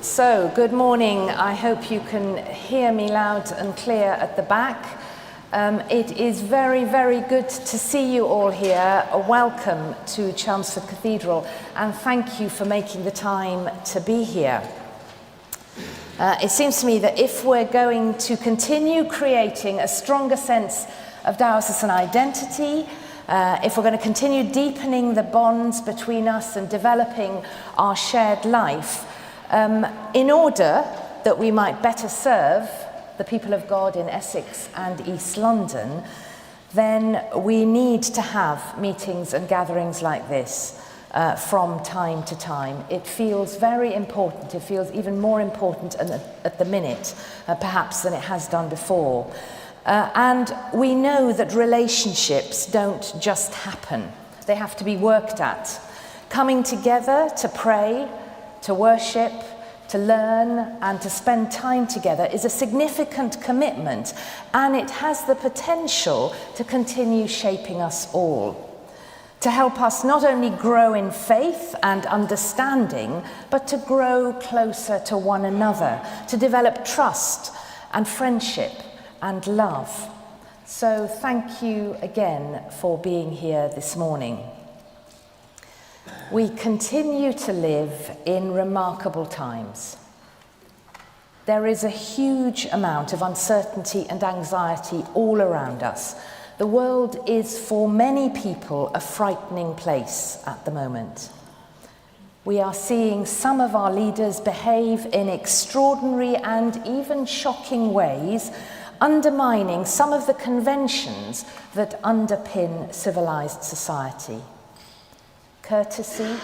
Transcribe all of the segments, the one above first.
So, good morning. I hope you can hear me loud and clear at the back. It is very, very good to see you all here. Welcome to Chelmsford Cathedral, and thank you for making the time to be here. It seems to me that if we're going to continue creating a stronger sense of diocesan identity, if we're going to continue deepening the bonds between us and developing our shared life, in order that we might better serve the people of God in Essex and East London, then we need to have meetings and gatherings like this from time to time. It feels very important. It feels even more important at the minute, perhaps, than it has done before. And we know that relationships don't just happen. They have to be worked at. Coming together to pray, to worship, to learn, and to spend time together is a significant commitment, and it has the potential to continue shaping us all, to help us not only grow in faith and understanding, but to grow closer to one another, to develop trust and friendship and love. So thank you again for being here this morning. We continue to live in remarkable times. There is a huge amount of uncertainty and anxiety all around us. The world is, for many people, a frightening place at the moment. We are seeing some of our leaders behave in extraordinary and even shocking ways, undermining some of the conventions that underpin civilized society. Courtesy,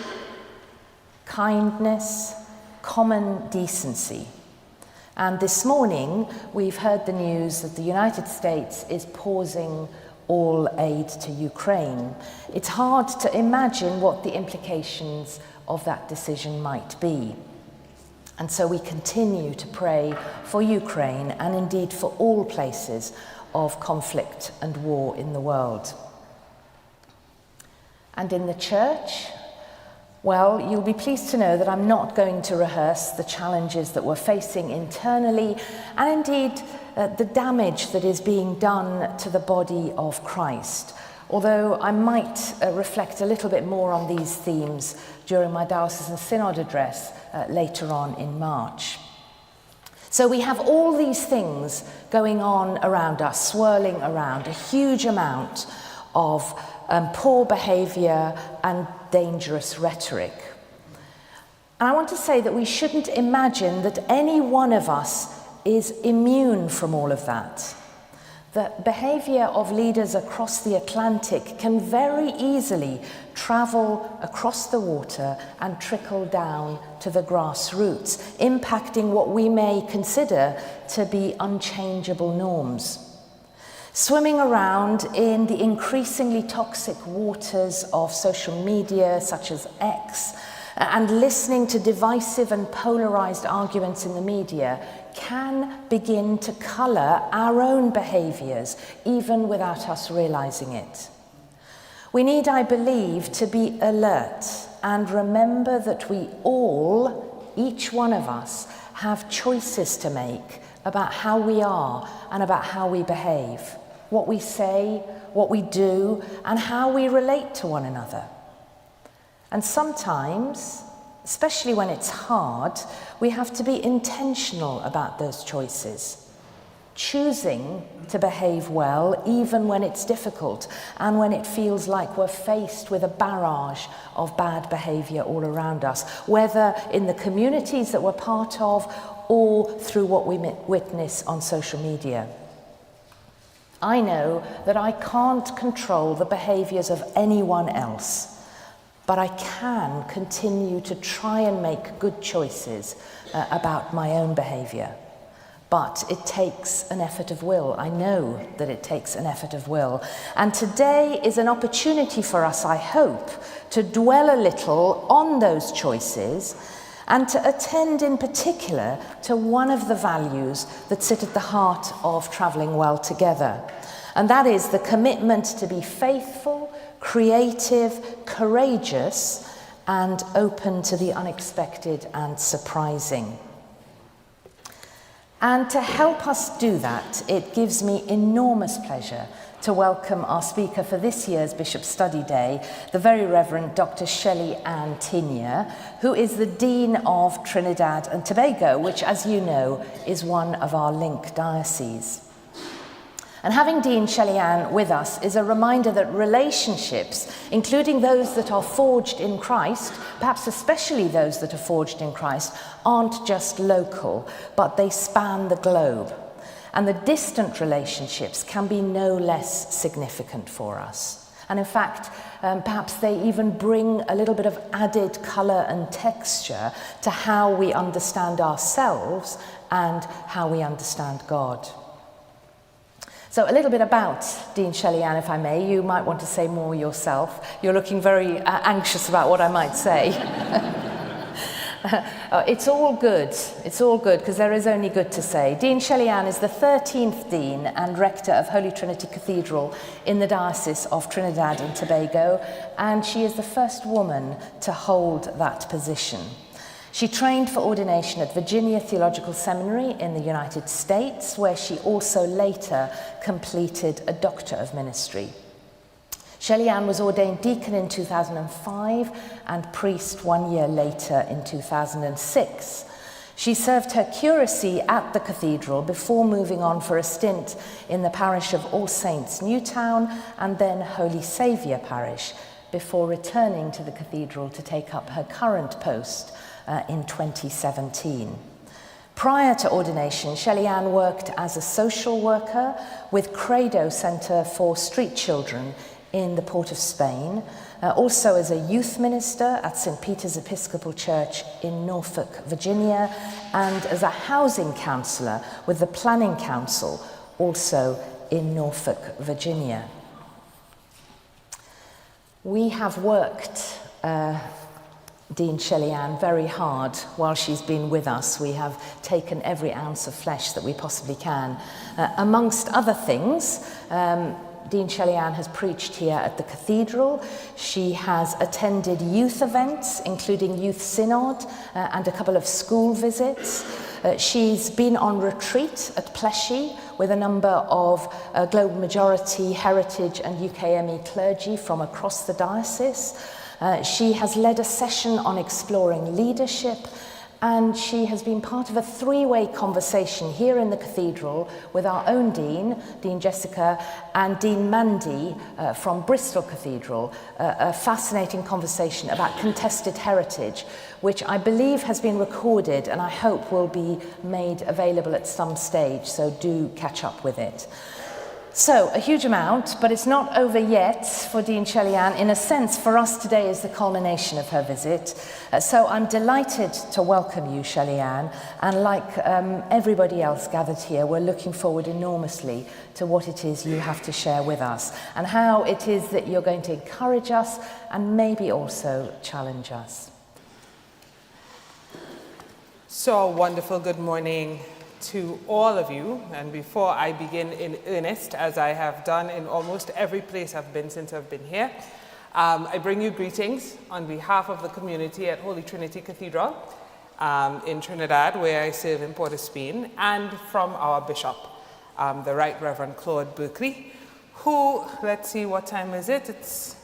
kindness, common decency. And this morning, we've heard the news that the United States is pausing all aid to Ukraine. It's hard to imagine what the implications of that decision might be. And so we continue to pray for Ukraine and indeed for all places of conflict and war in the world. And in the church, well, you'll be pleased to know that I'm not going to rehearse the challenges that we're facing internally and indeed the damage that is being done to the body of Christ, although I might reflect a little bit more on these themes during my Diocesan Synod address later on in March. So we have all these things going on around us, swirling around, a huge amount of poor behaviour and dangerous rhetoric. And I want to say that we shouldn't imagine that any one of us is immune from all of that. The behaviour of leaders across the Atlantic can very easily travel across the water and trickle down to the grassroots, impacting what we may consider to be unchangeable norms. Swimming around in the increasingly toxic waters of social media, such as X, and listening to divisive and polarized arguments in the media can begin to colour our own behaviours, even without us realising it. We need, I believe, to be alert and remember that we all, each one of us, have choices to make about how we are and about how we behave, what we say, what we do, and how we relate to one another. And sometimes, especially when it's hard, we have to be intentional about those choices, choosing to behave well even when it's difficult and when it feels like we're faced with a barrage of bad behaviour all around us, whether in the communities that we're part of or through what we witness on social media. I know that I can't control the behaviours of anyone else, but I can continue to try and make good choices about my own behaviour. But it takes an effort of will. I know that it takes an effort of will. And today is an opportunity for us, I hope, to dwell a little on those choices and to attend in particular to one of the values that sit at the heart of travelling well together. And that is the commitment to be faithful, creative, courageous, and open to the unexpected and surprising. And to help us do that, it gives me enormous pleasure to welcome our speaker for this year's Bishop's Study Day, the Very Reverend Dr. Shelley-Ann Tenia, who is the Dean of Trinidad and Tobago, which, as you know, is one of our link dioceses. And having Dean Shelley-Ann with us is a reminder that relationships, including those that are forged in Christ, perhaps especially those that are forged in Christ, aren't just local, but they span the globe. And the distant relationships can be no less significant for us. And in fact, perhaps they even bring a little bit of added colour and texture to how we understand ourselves and how we understand God. So a little bit about Dean Shelley-Ann, if I may. You might want to say more yourself. You're looking very anxious about what I might say. It's all good, because there is only good to say. Dean Shelley-Ann is the 13th Dean and Rector of Holy Trinity Cathedral in the Diocese of Trinidad and Tobago, and she is the first woman to hold that position. She trained for ordination at Virginia Theological Seminary in the United States, where she also later completed a Doctor of Ministry. Shelley-Ann was ordained deacon in 2005 and priest 1 year later in 2006. She served her curacy at the cathedral before moving on for a stint in the parish of All Saints Newtown and then Holy Saviour parish, before returning to the cathedral to take up her current post in 2017. Prior to ordination, Shelley-Ann worked as a social worker with Credo Centre for Street Children in the Port of Spain, also as a youth minister at St. Peter's Episcopal Church in Norfolk, Virginia, and as a housing counsellor with the Planning Council, also in Norfolk, Virginia. We have worked Dean Shelley-Ann very hard while she's been with us. We have taken every ounce of flesh that we possibly can. Amongst other things, Dean Shelley-Ann has preached here at the cathedral. She has attended youth events, including Youth Synod and a couple of school visits. She's been on retreat at Pleshy with a number of Global Majority, Heritage and UKME clergy from across the diocese. She has led a session on exploring leadership, and she has been part of a three-way conversation here in the cathedral with our own Dean, Dean Jessica, and Dean Mandy from Bristol Cathedral, a fascinating conversation about contested heritage, which I believe has been recorded and I hope will be made available at some stage, so do catch up with it. So, a huge amount, but it's not over yet for Dean Shelley-Ann. In a sense, for us today is the culmination of her visit. So I'm delighted to welcome you, Shelley-Ann, and like everybody else gathered here, we're looking forward enormously to what it is you have to share with us, and how it is that you're going to encourage us and maybe also challenge us. So, a wonderful good morning to all of you, and before I begin in earnest, as I have done in almost every place I've been since I've been here, I bring you greetings on behalf of the community at Holy Trinity Cathedral in Trinidad, where I serve in Port of Spain, and from our bishop, the Right Reverend Claude Berkeley, who, let's see, what time is it? It's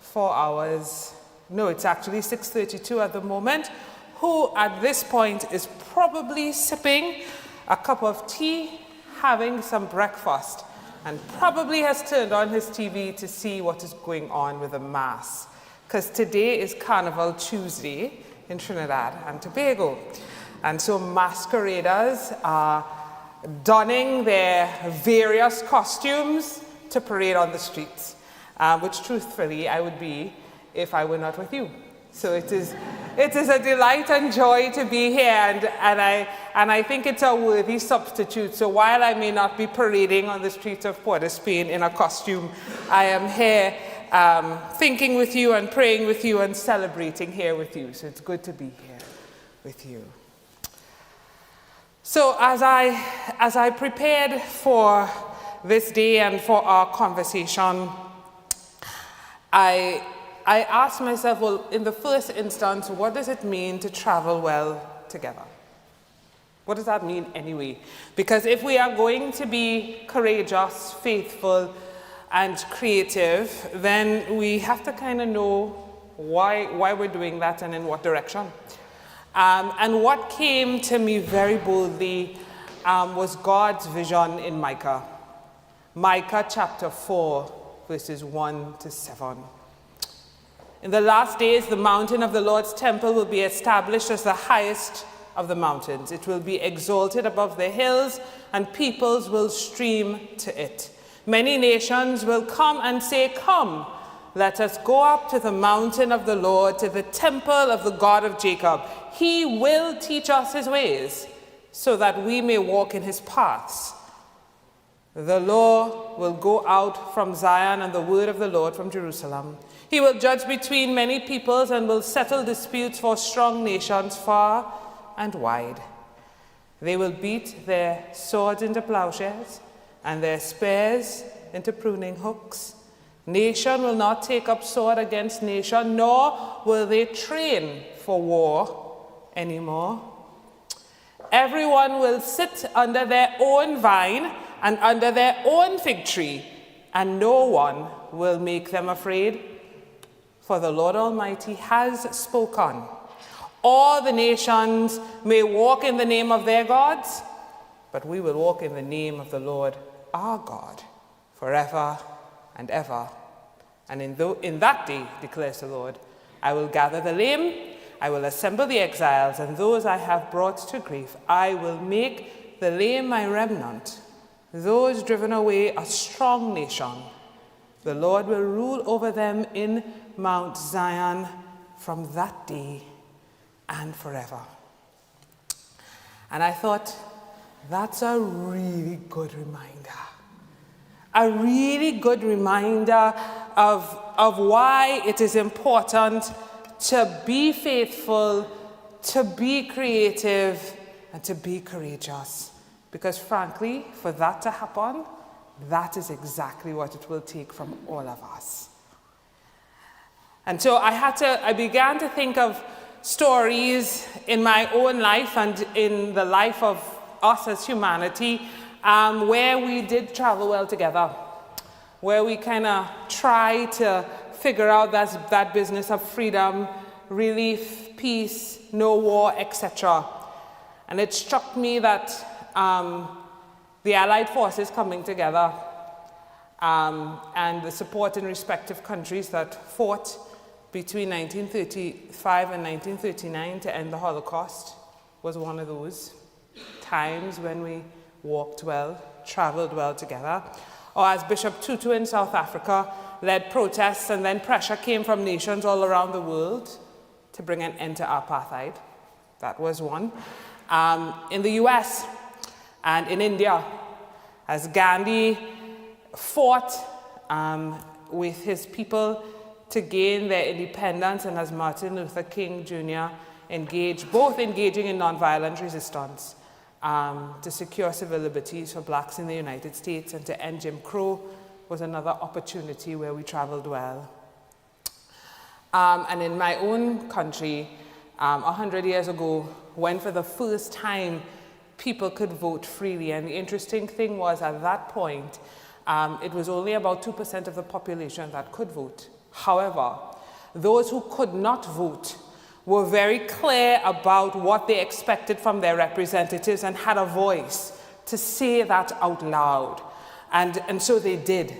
4 hours, no, it's actually 6:32 at the moment, who at this point is probably sipping a cup of tea, having some breakfast, and probably has turned on his TV to see what is going on with the Mass, because today is Carnival Tuesday in Trinidad and Tobago. And so masqueraders are donning their various costumes to parade on the streets, which truthfully I would be if I were not with you. So it is a delight and joy to be here, and I think it's a worthy substitute. So while I may not be parading on the streets of Port of Spain in a costume, I am here thinking with you and praying with you and celebrating here with you. So it's good to be here with you. So as I prepared for this day and for our conversation, I asked myself, well, in the first instance, what does it mean to travel well together? What does that mean anyway? Because if we are going to be courageous, faithful, and creative, then we have to kind of know why we're doing that and in what direction. And what came to me very boldly was God's vision in Micah. Micah chapter 4, verses 1 to 7. In the last days, the mountain of the Lord's temple will be established as the highest of the mountains. It will be exalted above the hills, and peoples will stream to it. Many nations will come and say, "Come, let us go up to the mountain of the Lord, to the temple of the God of Jacob. He will teach us his ways, so that we may walk in his paths." The law will go out from Zion, and the word of the Lord from Jerusalem. He will judge between many peoples and will settle disputes for strong nations far and wide. They will beat their swords into plowshares and their spears into pruning hooks. Nation will not take up sword against nation, nor will they train for war anymore. Everyone will sit under their own vine and under their own fig tree, and no one will make them afraid. For the Lord Almighty has spoken. All the nations may walk in the name of their gods, but we will walk in the name of the Lord our God forever and ever. And in that day, declares the Lord, I will gather the lame, I will assemble the exiles, and those I have brought to grief. I will make the lame my remnant, those driven away a strong nation. The Lord will rule over them in Mount Zion from that day and forever. And I thought, that's a really good reminder. A really good reminder of why it is important to be faithful, to be creative, and to be courageous. Because frankly, for that to happen, that is exactly what it will take from all of us. And so I began to think of stories in my own life and in the life of us as humanity, where we did travel well together, where we kind of try to figure out that business of freedom, relief, peace, no war, etc. And it struck me that the Allied forces coming together and the support in respective countries that fought between 1935 and 1939 to end the Holocaust was one of those times when we walked well, traveled well together. Or as Bishop Tutu in South Africa led protests, and then pressure came from nations all around the world to bring an end to apartheid. That was one. In the US and in India, as Gandhi fought with his people to gain their independence, and as Martin Luther King Jr. engaging in nonviolent resistance to secure civil liberties for blacks in the United States and to end Jim Crow, was another opportunity where we traveled well. And in my own country, 100 years ago, when for the first time people could vote freely, and the interesting thing was at that point, it was only about 2% of the population that could vote. However, those who could not vote were very clear about what they expected from their representatives and had a voice to say that out loud. And so they did.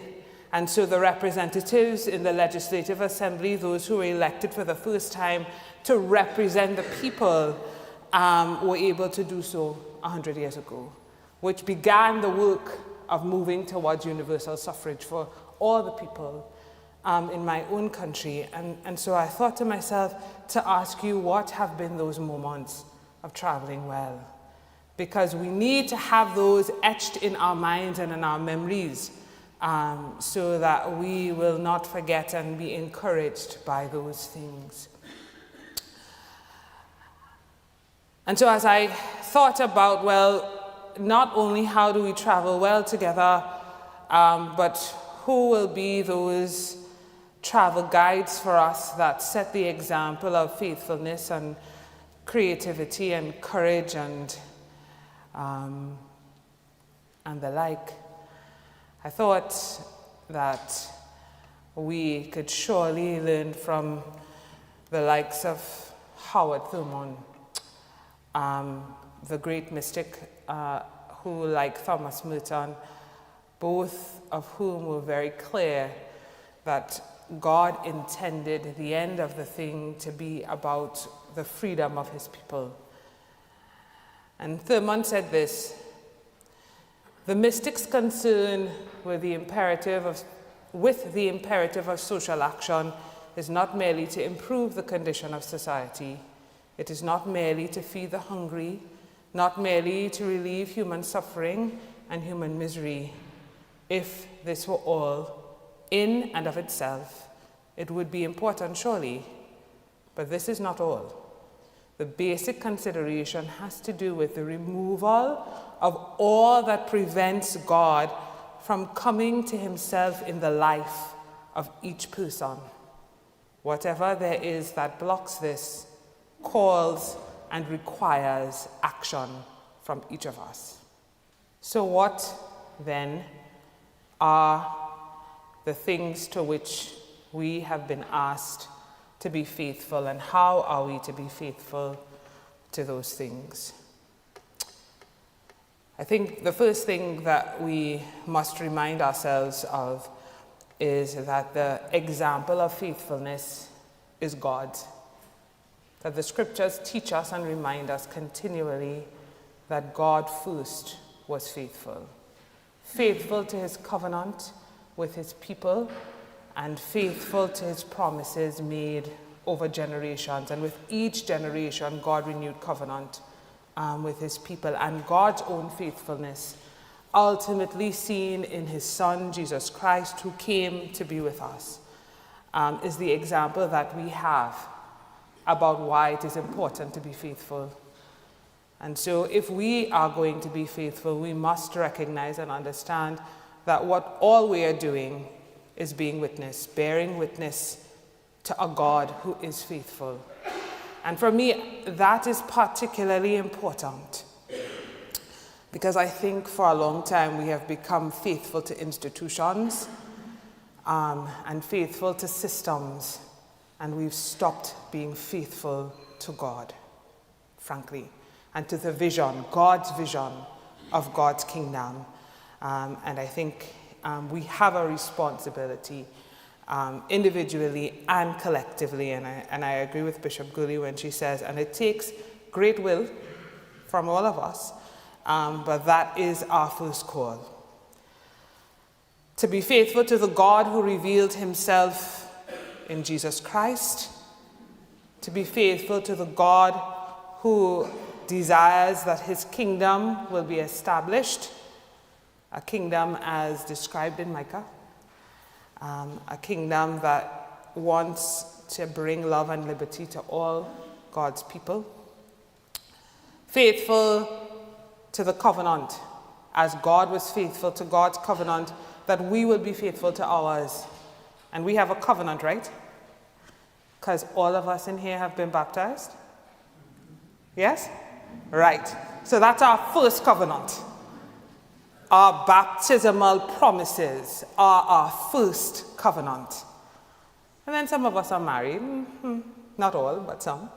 And so the representatives in the Legislative Assembly, those who were elected for the first time to represent the people, were able to do so 100 years ago, which began the work of moving towards universal suffrage for all the people in my own country. And so I thought to myself to ask you, what have been those moments of traveling well? Because we need to have those etched in our minds and in our memories so that we will not forget and be encouraged by those things. And so as I thought about, well, not only how do we travel well together, but who will be those travel guides for us that set the example of faithfulness and creativity and courage and and the like. I thought that we could surely learn from the likes of Howard Thurman, the great mystic who, like Thomas Merton, both of whom were very clear that God intended the end of the thing to be about the freedom of his people. And Thurman said this: the mystic's concern with the imperative of social action is not merely to improve the condition of society. It is not merely to feed the hungry, not merely to relieve human suffering and human misery. If this were all, in and of itself, it would be important, surely. But this is not all. The basic consideration has to do with the removal of all that prevents God from coming to himself in the life of each person. Whatever there is that blocks this calls and requires action from each of us. So what then are the things to which we have been asked to be faithful, and how are we to be faithful to those things? I think the first thing that we must remind ourselves of is that the example of faithfulness is God. That the scriptures teach us and remind us continually that God first was faithful. Faithful to his covenant with his people, and faithful to his promises made over generations. And with each generation, God renewed covenant with his people. And God's own faithfulness, ultimately seen in his Son, Jesus Christ, who came to be with us, is the example that we have about why it is important to be faithful. And so if we are going to be faithful, we must recognize and understand that what all we are doing is being witness, bearing witness to a God who is faithful. And for me, that is particularly important, because I think for a long time we have become faithful to institutions and faithful to systems, and we've stopped being faithful to God, frankly, and to the vision, God's vision of God's kingdom. And I think we have a responsibility individually and collectively, and I agree with Bishop Gurley when she says, and it takes great will from all of us, but that is our first call. To be faithful to the God who revealed himself in Jesus Christ, to be faithful to the God who desires that his kingdom will be established, a kingdom as described in Micah, a kingdom that wants to bring love and liberty to all God's people. Faithful to the covenant, as God was faithful to God's covenant, that we will be faithful to ours. And we have a covenant, right? Because all of us in here have been baptized? Yes? Right. So that's our first covenant. Our baptismal promises are our first covenant. And then some of us are married. Not all, but some.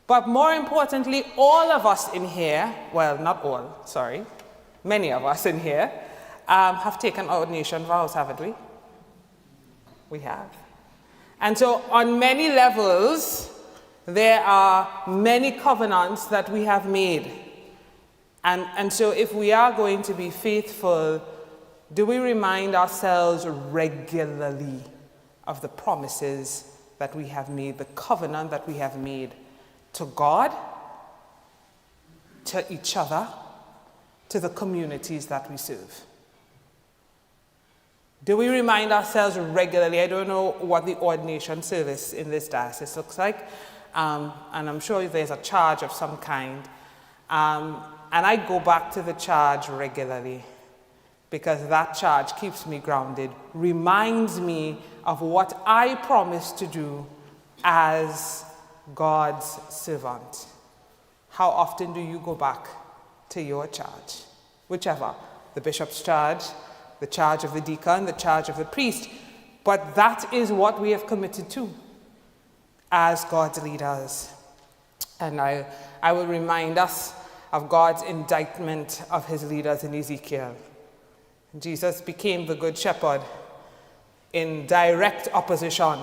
But more importantly, all of us in here, well, not all, sorry, many of us in here, have taken ordination vows, haven't we? We have. And so on many levels, there are many covenants that we have made. And so if we are going to be faithful, do we remind ourselves regularly of the promises that we have made, the covenant that we have made to God, to each other, to the communities that we serve? Do we remind ourselves regularly? I don't know what the ordination service in this diocese looks like, and I'm sure there's a charge of some kind. And I go back to the charge regularly, because that charge keeps me grounded, reminds me of what I promised to do as God's servant. How often do you go back to your charge. Whichever, the bishop's charge, the charge of the deacon, the charge of the priest. But that is what we have committed to as God's leaders. And I will remind us of God's indictment of his leaders in Ezekiel. Jesus became the good shepherd in direct opposition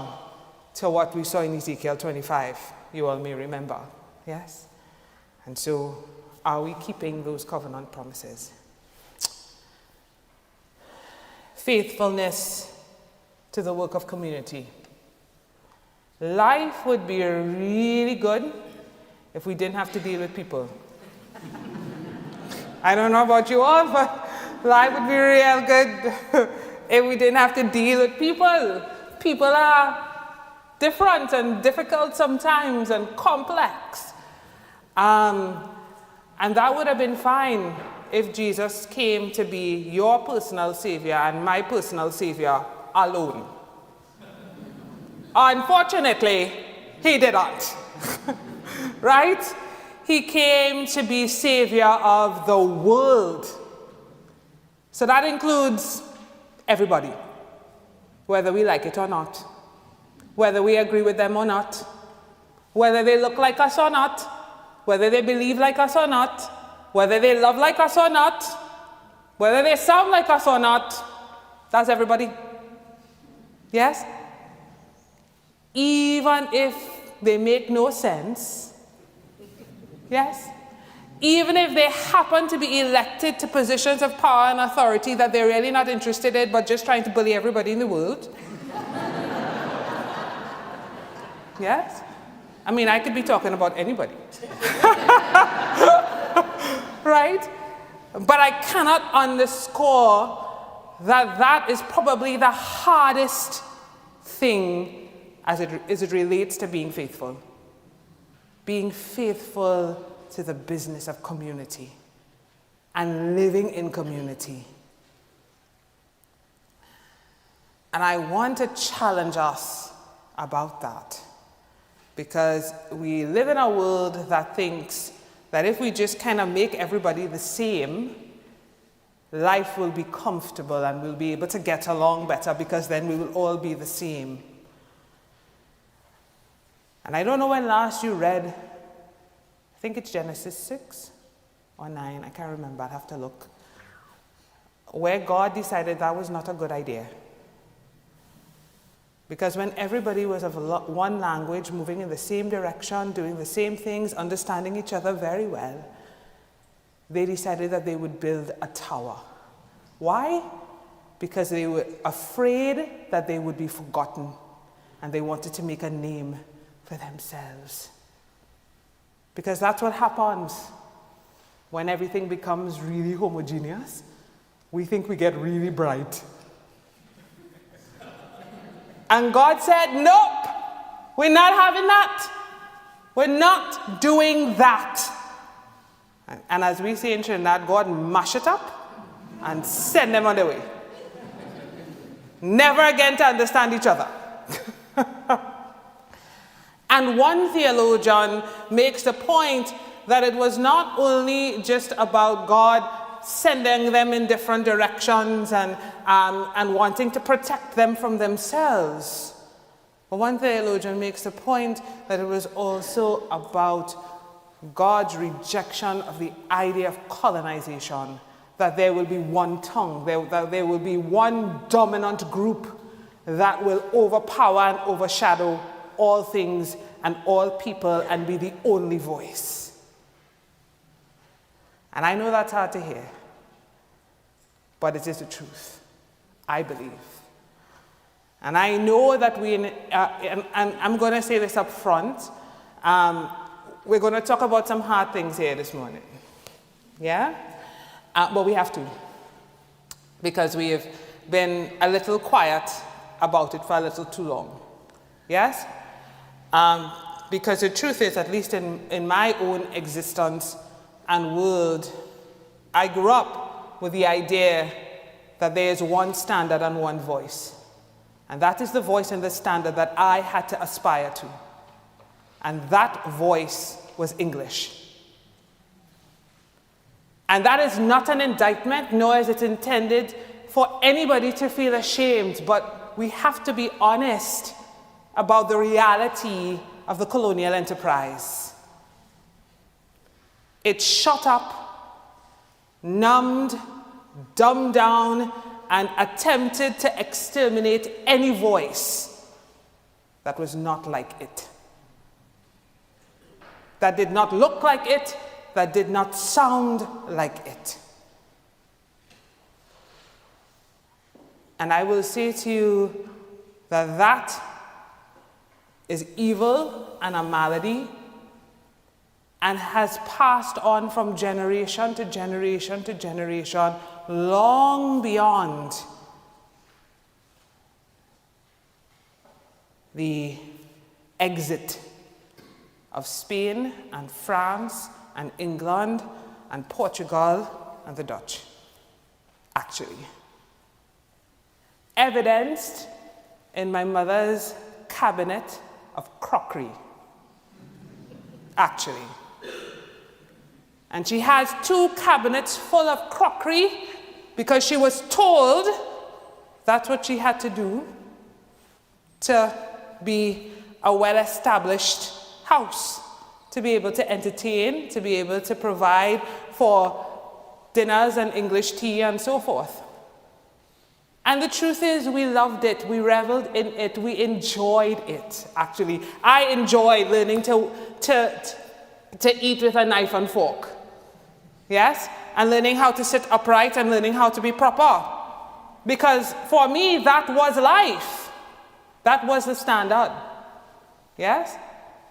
to what we saw in Ezekiel 25. You all may remember, yes? And so, are we keeping those covenant promises? Faithfulness to the work of community. Life would be really good if we didn't have to deal with people. I don't know about you all, but life would be real good if we didn't have to deal with people. People are different and difficult sometimes and complex. And that would have been fine if Jesus came to be your personal savior and my personal savior alone. Unfortunately, he didn't. Right? He came to be savior of the world. So that includes everybody, whether we like it or not, whether we agree with them or not, whether they look like us or not, whether they believe like us or not, whether they love like us or not, whether they sound like us or not. That's everybody. Yes? Even if they make no sense. Yes? Even if they happen to be elected to positions of power and authority that they're really not interested in, but just trying to bully everybody in the world. Yes? I mean, I could be talking about anybody. Right? But I cannot underscore that that is probably the hardest thing as it relates to being faithful. Being faithful to the business of community and living in community. And I want to challenge us about that, because we live in a world that thinks that if we just kind of make everybody the same, life will be comfortable and we'll be able to get along better, because then we will all be the same. And I don't know when last you read, I think it's Genesis 6 or 9, I can't remember, I'd have to look, where God decided that was not a good idea. Because when everybody was of one language, moving in the same direction, doing the same things, understanding each other very well, they decided that they would build a tower. Why? Because they were afraid that they would be forgotten, and they wanted to make a name for themselves. Because that's what happens when everything becomes really homogeneous. We think we get really bright. And God said, nope, we're not having that. We're not doing that. And as we say in Trinidad, God mash it up and send them on their way. Never again to understand each other. And one theologian makes the point that it was not only just about God sending them in different directions and wanting to protect them from themselves. But one theologian makes the point that it was also about God's rejection of the idea of colonization, that there will be one tongue, that there will be one dominant group that will overpower and overshadow all things and all people and be the only voice. And I know that's hard to hear, but it is the truth, I believe. And I know that and I'm going to say this up front, we're going to talk about some hard things here this morning. Yeah? But we have to, because we have been a little quiet about it for a little too long. Yes? Because the truth is, at least in my own existence and world, I grew up with the idea that there is one standard and one voice. And that is the voice and the standard that I had to aspire to. And that voice was English. And that is not an indictment, nor is it intended for anybody to feel ashamed, but we have to be honest about the reality of the colonial enterprise. It shut up, numbed, dumbed down, and attempted to exterminate any voice that was not like it, that did not look like it, that did not sound like it. And I will say to you that that is evil and a malady, and has passed on from generation to generation to generation, long beyond the exit of Spain and France and England and Portugal and the Dutch, actually. Evidenced in my mother's cabinet of crockery, actually. And she has 2 cabinets full of crockery because she was told that's what she had to do to be a well-established house, to be able to entertain, to be able to provide for dinners and English tea and so forth. And the truth is, we loved it, we reveled in it, we enjoyed it, actually. I enjoyed learning to eat with a knife and fork, yes? And learning how to sit upright and learning how to be proper. Because for me, that was life. That was the standard, yes?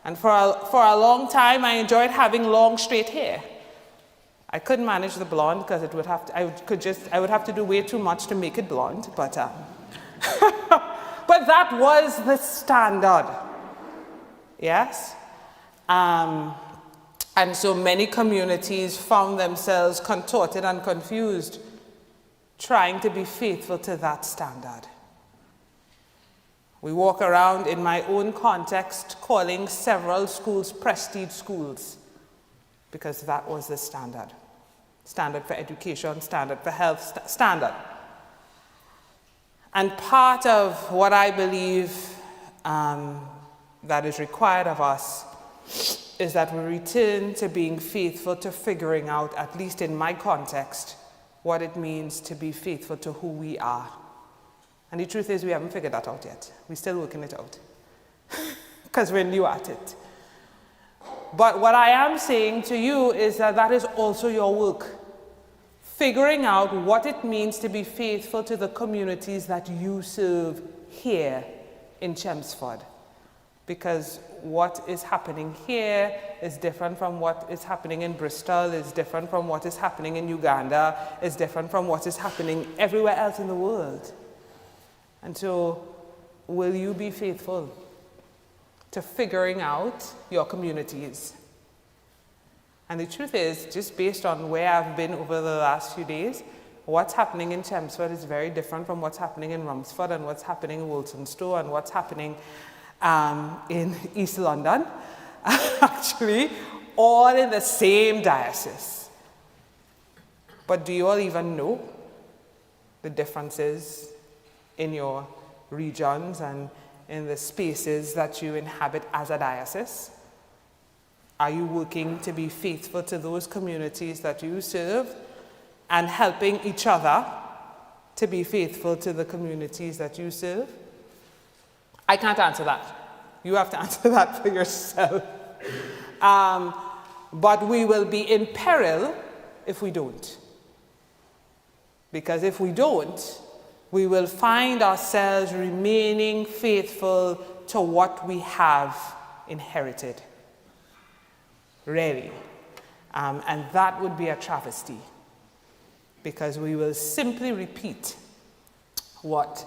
And for a long time, I enjoyed having long, straight hair. I couldn't manage the blonde because it would have to, I would have to do way too much to make it blonde, but but that was the standard, yes? And so many communities found themselves contorted and confused, trying to be faithful to that standard. We walk around in my own context calling several schools prestige schools because that was the standard. Standard for education, standard for health, standard. And part of what I believe that is required of us is that we return to being faithful to figuring out, at least in my context, what it means to be faithful to who we are. And the truth is, we haven't figured that out yet. We're still working it out because we're new at it. But what I am saying to you is that that is also your work. Figuring out what it means to be faithful to the communities that you serve here in Chelmsford. Because what is happening here is different from what is happening in Bristol, is different from what is happening in Uganda, is different from what is happening everywhere else in the world. And so, will you be faithful to figuring out your communities? And the truth is, just based on where I've been over the last few days, what's happening in Chelmsford is very different from what's happening in Romsford and what's happening in Walthamstow and what's happening in East London, actually, all in the same diocese. But do you all even know the differences in your regions and in the spaces that you inhabit as a diocese? Are you working to be faithful to those communities that you serve and helping each other to be faithful to the communities that you serve? I can't answer that. You have to answer that for yourself. But we will be in peril if we don't. Because if we don't, we will find ourselves remaining faithful to what we have inherited. Really. And that would be a travesty. Because we will simply repeat what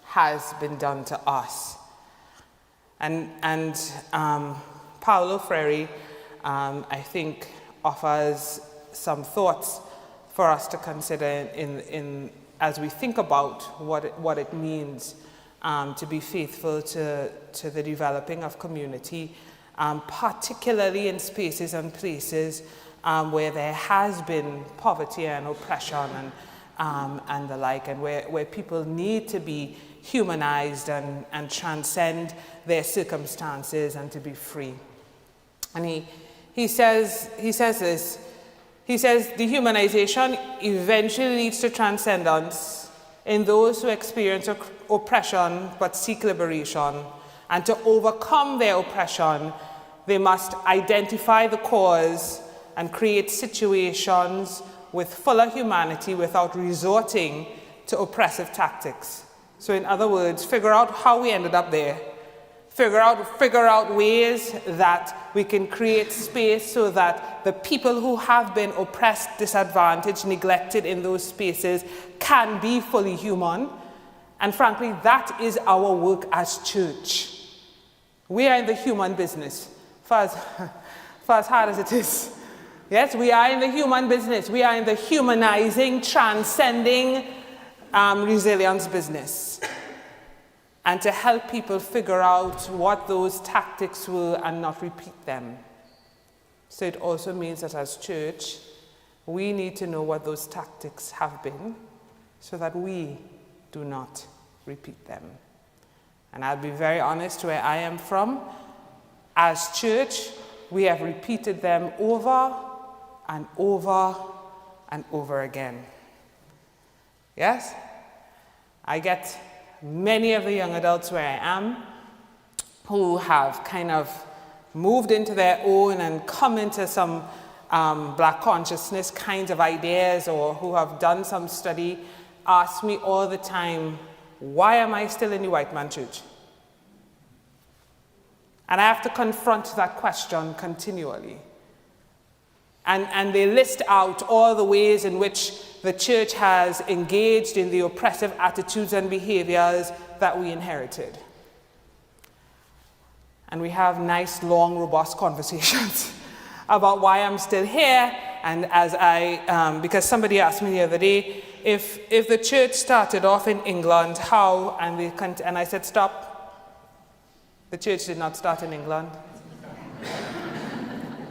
has been done to us. And Paulo Freire, I think, offers some thoughts for us to consider in as we think about what it means to be faithful to the developing of community, particularly in spaces and places where there has been poverty and oppression and the like, and where people need to be humanized and transcend their circumstances and to be free. And he says this. He says dehumanization eventually leads to transcendence in those who experience oppression but seek liberation. And to overcome their oppression, they must identify the cause and create situations with fuller humanity without resorting to oppressive tactics. So in other words, figure out how we ended up there. Figure out ways that we can create space so that the people who have been oppressed, disadvantaged, neglected in those spaces can be fully human. And frankly, that is our work as church. We are in the human business, for as hard as it is. Yes, we are in the human business. We are in the humanizing, transcending resilience business. And to help people figure out what those tactics were and not repeat them. So it also means that as church, we need to know what those tactics have been so that we do not repeat them. And I'll be very honest, where I am from, as church, we have repeated them over and over and over again. Yes? I get many of the young adults where I am who have kind of moved into their own and come into some black consciousness kinds of ideas, or who have done some study, ask me all the time, why am I still in the white man church? And I have to confront that question continually. And they list out all the ways in which the church has engaged in the oppressive attitudes and behaviors that we inherited. And we have nice, long, robust conversations about why I'm still here. And because somebody asked me the other day, if the church started off in England, how? And I said, stop. The church did not start in England.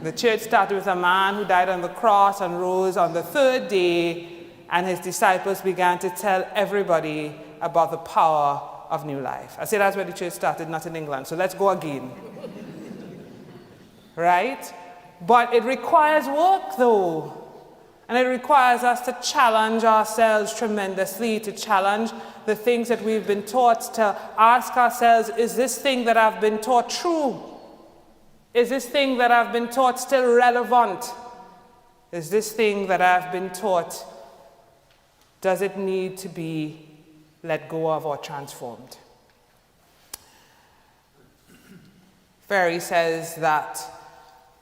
The church started with a man who died on the cross and rose on the third day, and his disciples began to tell everybody about the power of new life. I say that's where the church started, not in England. So let's go again. Right? But it requires work, though. And it requires us to challenge ourselves tremendously, to challenge the things that we've been taught, to ask ourselves, is this thing that I've been taught true? Is this thing that I've been taught still relevant? Is this thing that I've been taught, does it need to be let go of or transformed? Ferry says that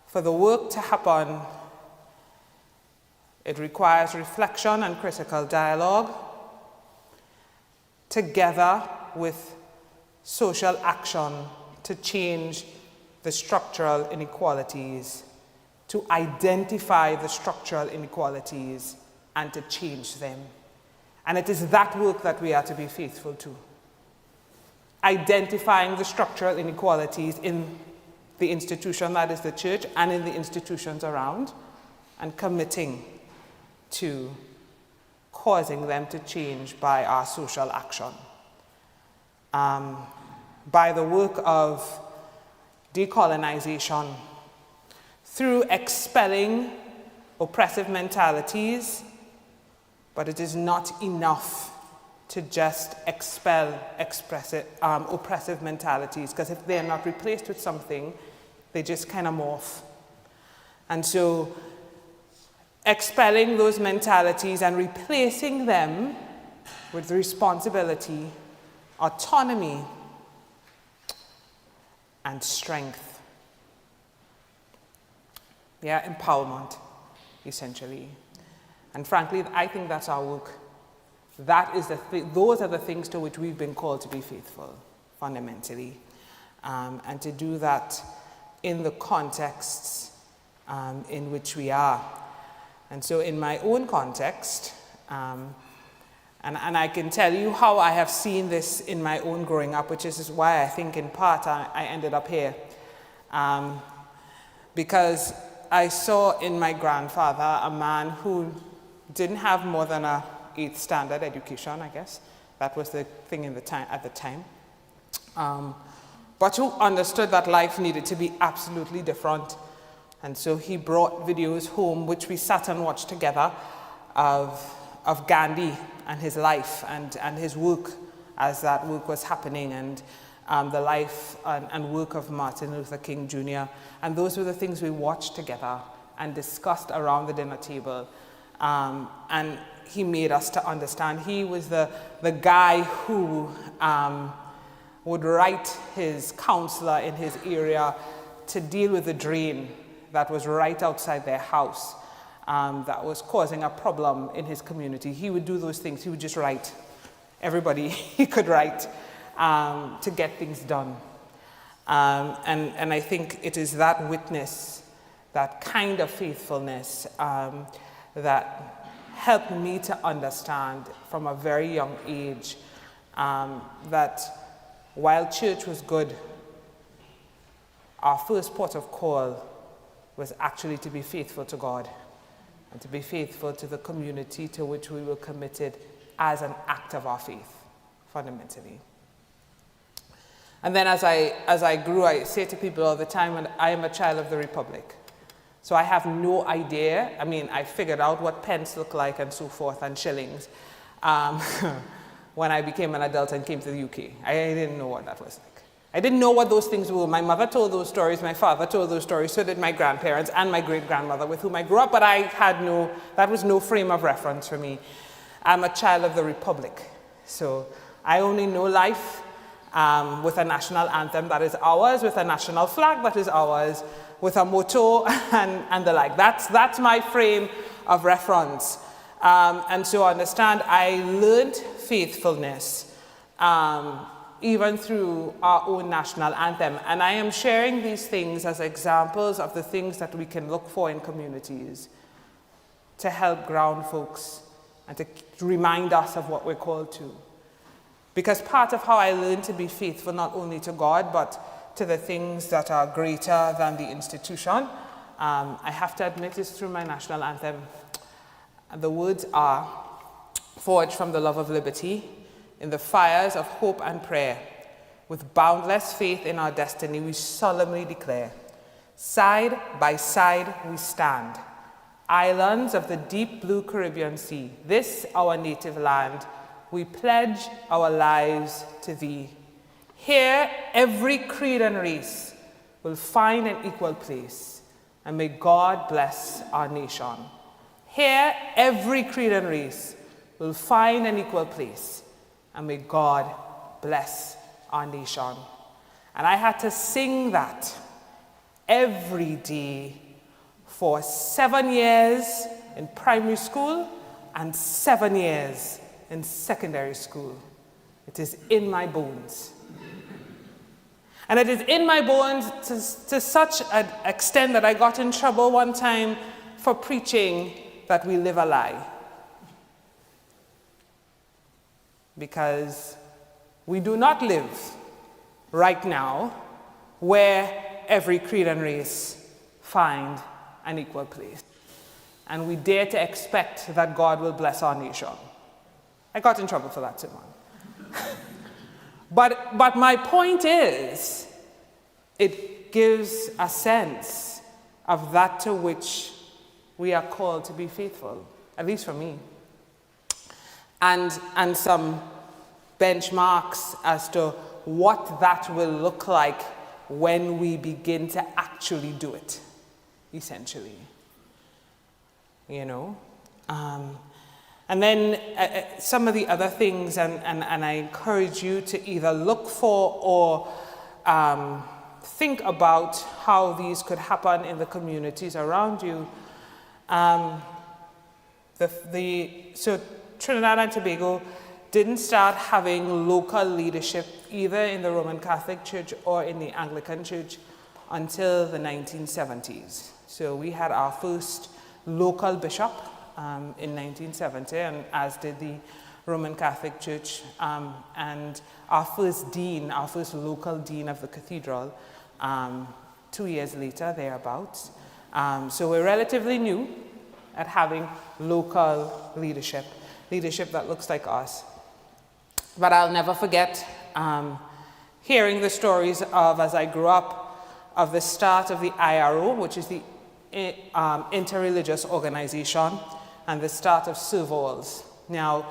for the work to happen, it requires reflection and critical dialogue together with social action to change the structural inequalities, to identify the structural inequalities and to change them. And it is that work that we are to be faithful to. Identifying the structural inequalities in the institution that is the church and in the institutions around, and committing to causing them to change by our social action. By the work of decolonization, through expelling oppressive mentalities, but it is not enough to just expel oppressive mentalities, because if they're not replaced with something, they just kind of morph. And so expelling those mentalities and replacing them with responsibility, autonomy, and strength. Yeah, empowerment, essentially. And frankly, I think that's our work. That is those are the things to which we've been called to be faithful, fundamentally. And to do that in the contexts in which we are. And so in my own context, and I can tell you how I have seen this in my own growing up, which is why I think in part I ended up here. Because I saw in my grandfather a man who didn't have more than a 8th standard education, I guess. That was the thing at the time. But who understood that life needed to be absolutely different. And so he brought videos home, which we sat and watched together, of Gandhi and his life and his work as that work was happening, and the life and work of Martin Luther King Jr. And those were the things we watched together and discussed around the dinner table. And he made us to understand. He was the guy who would write his counselor in his area to deal with the drain that was right outside their house, that was causing a problem in his community. He would do those things. He would just write everybody he could write to get things done. And I think it is that witness, that kind of faithfulness, that helped me to understand from a very young age that while church was good, our first port of call was actually to be faithful to God and to be faithful to the community to which we were committed as an act of our faith, fundamentally. And then as I grew, I say to people all the time, and I am a child of the Republic. So I have no idea. I mean, I figured out what pence look like and so forth, and shillings, when I became an adult and came to the UK. I didn't know what that was like. I didn't know what those things were. My mother told those stories, my father told those stories, so did my grandparents and my great-grandmother with whom I grew up, but that was no frame of reference for me. I'm a child of the Republic. So I only know life with a national anthem that is ours, with a national flag that is ours, with a motto and the like. That's my frame of reference. And so understand, I learned faithfulness even through our own national anthem. And I am sharing these things as examples of the things that we can look for in communities to help ground folks and to remind us of what we're called to. Because part of how I learned to be faithful not only to God, but to the things that are greater than the institution, I have to admit, is through my national anthem. And the words are, "Forged from the love of liberty, in the fires of hope and prayer, with boundless faith in our destiny, we solemnly declare, side by side we stand, islands of the deep blue Caribbean Sea, this our native land, we pledge our lives to thee. Here every creed and race will find an equal place, and may God bless our nation. Here every creed and race will find an equal place, and may God bless our nation." And I had to sing that every day for 7 years in primary school and 7 years in secondary school. It is in my bones. And it is in my bones to such an extent that I got in trouble one time for preaching that we live a lie. Because we do not live right now where every creed and race find an equal place. And we dare to expect that God will bless our nation. I got in trouble for that too, man. But my point is, it gives a sense of that to which we are called to be faithful, at least for me. And some benchmarks as to what that will look like when we begin to actually do it, essentially. You know? And then some of the other things, and I encourage you to either look for or think about how these could happen in the communities around you. So Trinidad and Tobago didn't start having local leadership either in the Roman Catholic Church or in the Anglican Church until the 1970s. So we had our first local bishop in 1970, and as did the Roman Catholic Church, and our first dean, our first local dean of the Cathedral, 2 years later, thereabouts. So we're relatively new at having local leadership that looks like us. But I'll never forget hearing the stories of, as I grew up, of the start of the IRO, which is the interreligious organization, and the start of serve-alls. Now,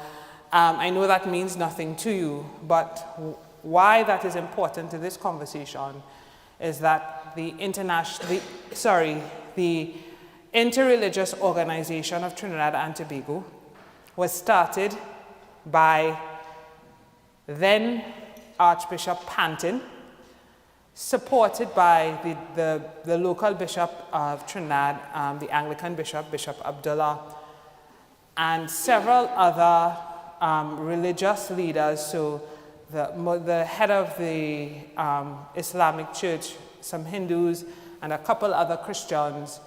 I know that means nothing to you, but why that is important to this conversation is that the Interreligious Organization of Trinidad and Tobago was started by then Archbishop Panton, supported by the local bishop of Trinidad, the Anglican bishop, Bishop Abdullah, and several other religious leaders. So the head of the Islamic Church, some Hindus, and a couple other Christians,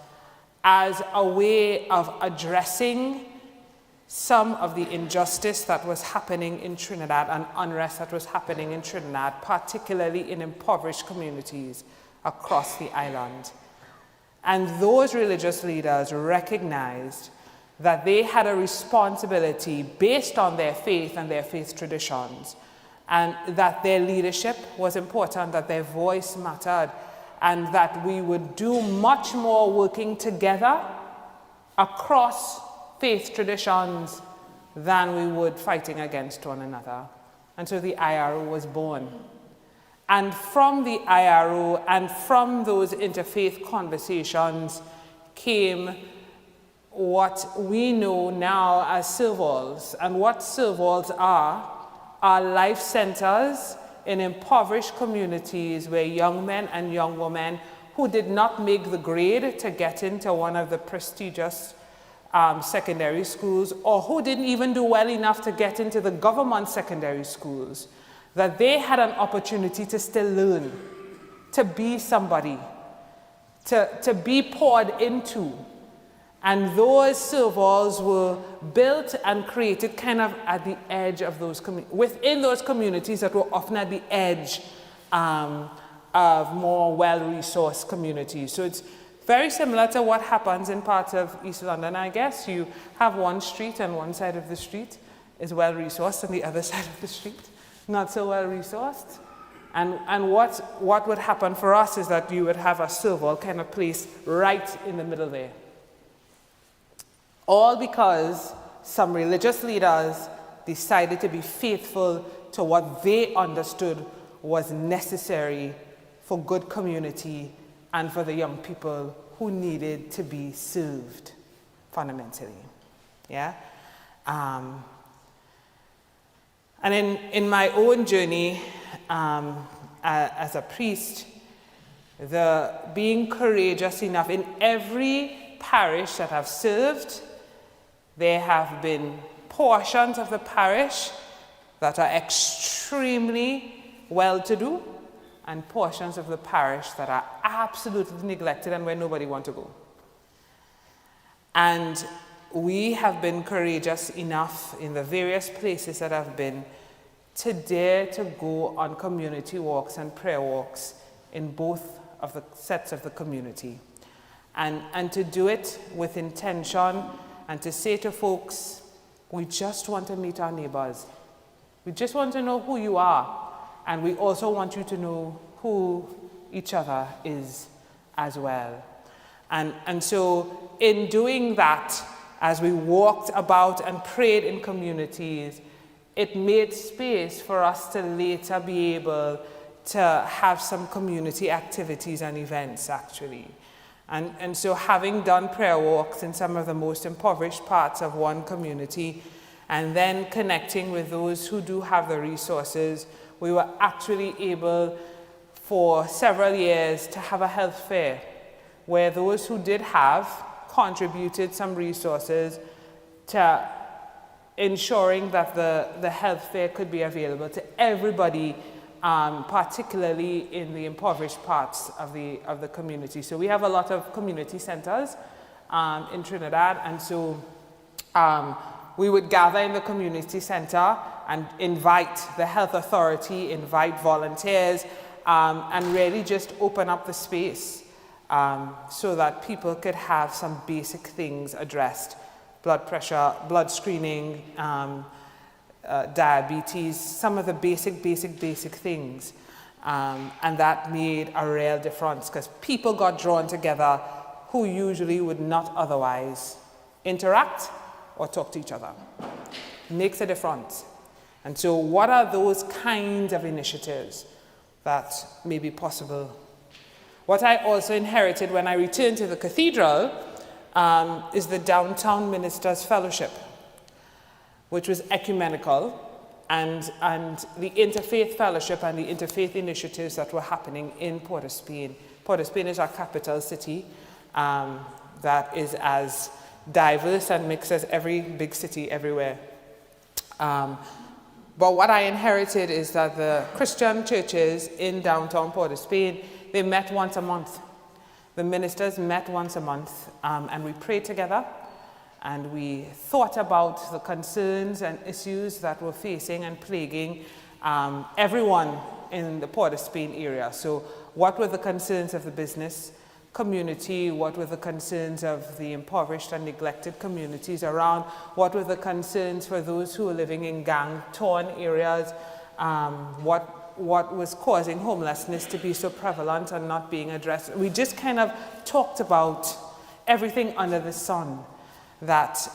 as a way of addressing some of the injustice that was happening in Trinidad and unrest that was happening in Trinidad, particularly in impoverished communities across the island. And those religious leaders recognized that they had a responsibility based on their faith and their faith traditions, and that their leadership was important, that their voice mattered, and that we would do much more working together across faith traditions than we would fighting against one another. And so the IRO was born. And from the IRO and from those interfaith conversations came what we know now as serve-alls. And what serve-alls are life centers in impoverished communities where young men and young women who did not make the grade to get into one of the prestigious secondary schools, or who didn't even do well enough to get into the government secondary schools, that they had an opportunity to still learn, to be somebody, to be poured into. And those serve-alls were built and created kind of at the edge of those within those communities that were often at the edge of more well-resourced communities. So it's very similar to what happens in parts of East London, I guess. You have one street, and one side of the street is well-resourced, and the other side of the street not so well-resourced. And what would happen for us is that you would have a serve-all kind of place right in the middle there. All because some religious leaders decided to be faithful to what they understood was necessary for good community and for the young people who needed to be served, fundamentally. Yeah? And in my own journey as a priest, being courageous enough, in every parish that I've served, there have been portions of the parish that are extremely well-to-do, and portions of the parish that are absolutely neglected and where nobody wants to go. And we have been courageous enough in the various places that I've been to dare to go on community walks and prayer walks in both of the sets of the community. And to do it with intention, and to say to folks, we just want to meet our neighbors. We just want to know who you are. And we also want you to know who each other is as well. And so in doing that, as we walked about and prayed in communities, it made space for us to later be able to have some community activities and events, actually. And so having done prayer walks in some of the most impoverished parts of one community, and then connecting with those who do have the resources, we were actually able for several years to have a health fair where those who did have contributed some resources to ensuring that the health fair could be available to everybody, particularly in the impoverished parts of the community. So we have a lot of community centers in Trinidad, and so we would gather in the community center and invite the health authority, invite volunteers, and really just open up the space so that people could have some basic things addressed: blood pressure, blood screening, diabetes, some of the basic things. And that made a real difference because people got drawn together who usually would not otherwise interact or talk to each other. It makes a difference. And so what are those kinds of initiatives that may be possible? What I also inherited when I returned to the Cathedral is the Downtown Ministers' Fellowship, which was ecumenical, and the Interfaith Fellowship and the Interfaith initiatives that were happening in Port of Spain. Port of Spain is our capital city that is as diverse and mixed as every big city everywhere. But what I inherited is that the Christian churches in downtown Port of Spain, they met once a month. The ministers met once a month, and we prayed together. And we thought about the concerns and issues that were facing and plaguing everyone in the Port of Spain area. So what were the concerns of the business community? What were the concerns of the impoverished and neglected communities around? What were the concerns for those who were living in gang-torn areas? What was causing homelessness to be so prevalent and not being addressed? We just kind of talked about everything under the sun that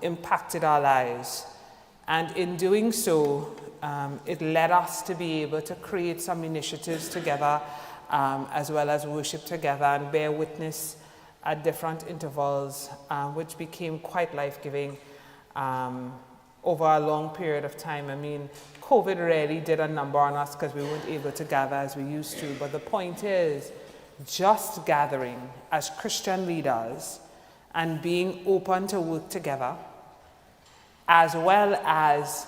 impacted our lives. And in doing so, it led us to be able to create some initiatives together, as well as worship together and bear witness at different intervals, which became quite life-giving over a long period of time. I mean, COVID really did a number on us because we weren't able to gather as we used to. But the point is, just gathering as Christian leaders and being open to work together, as well as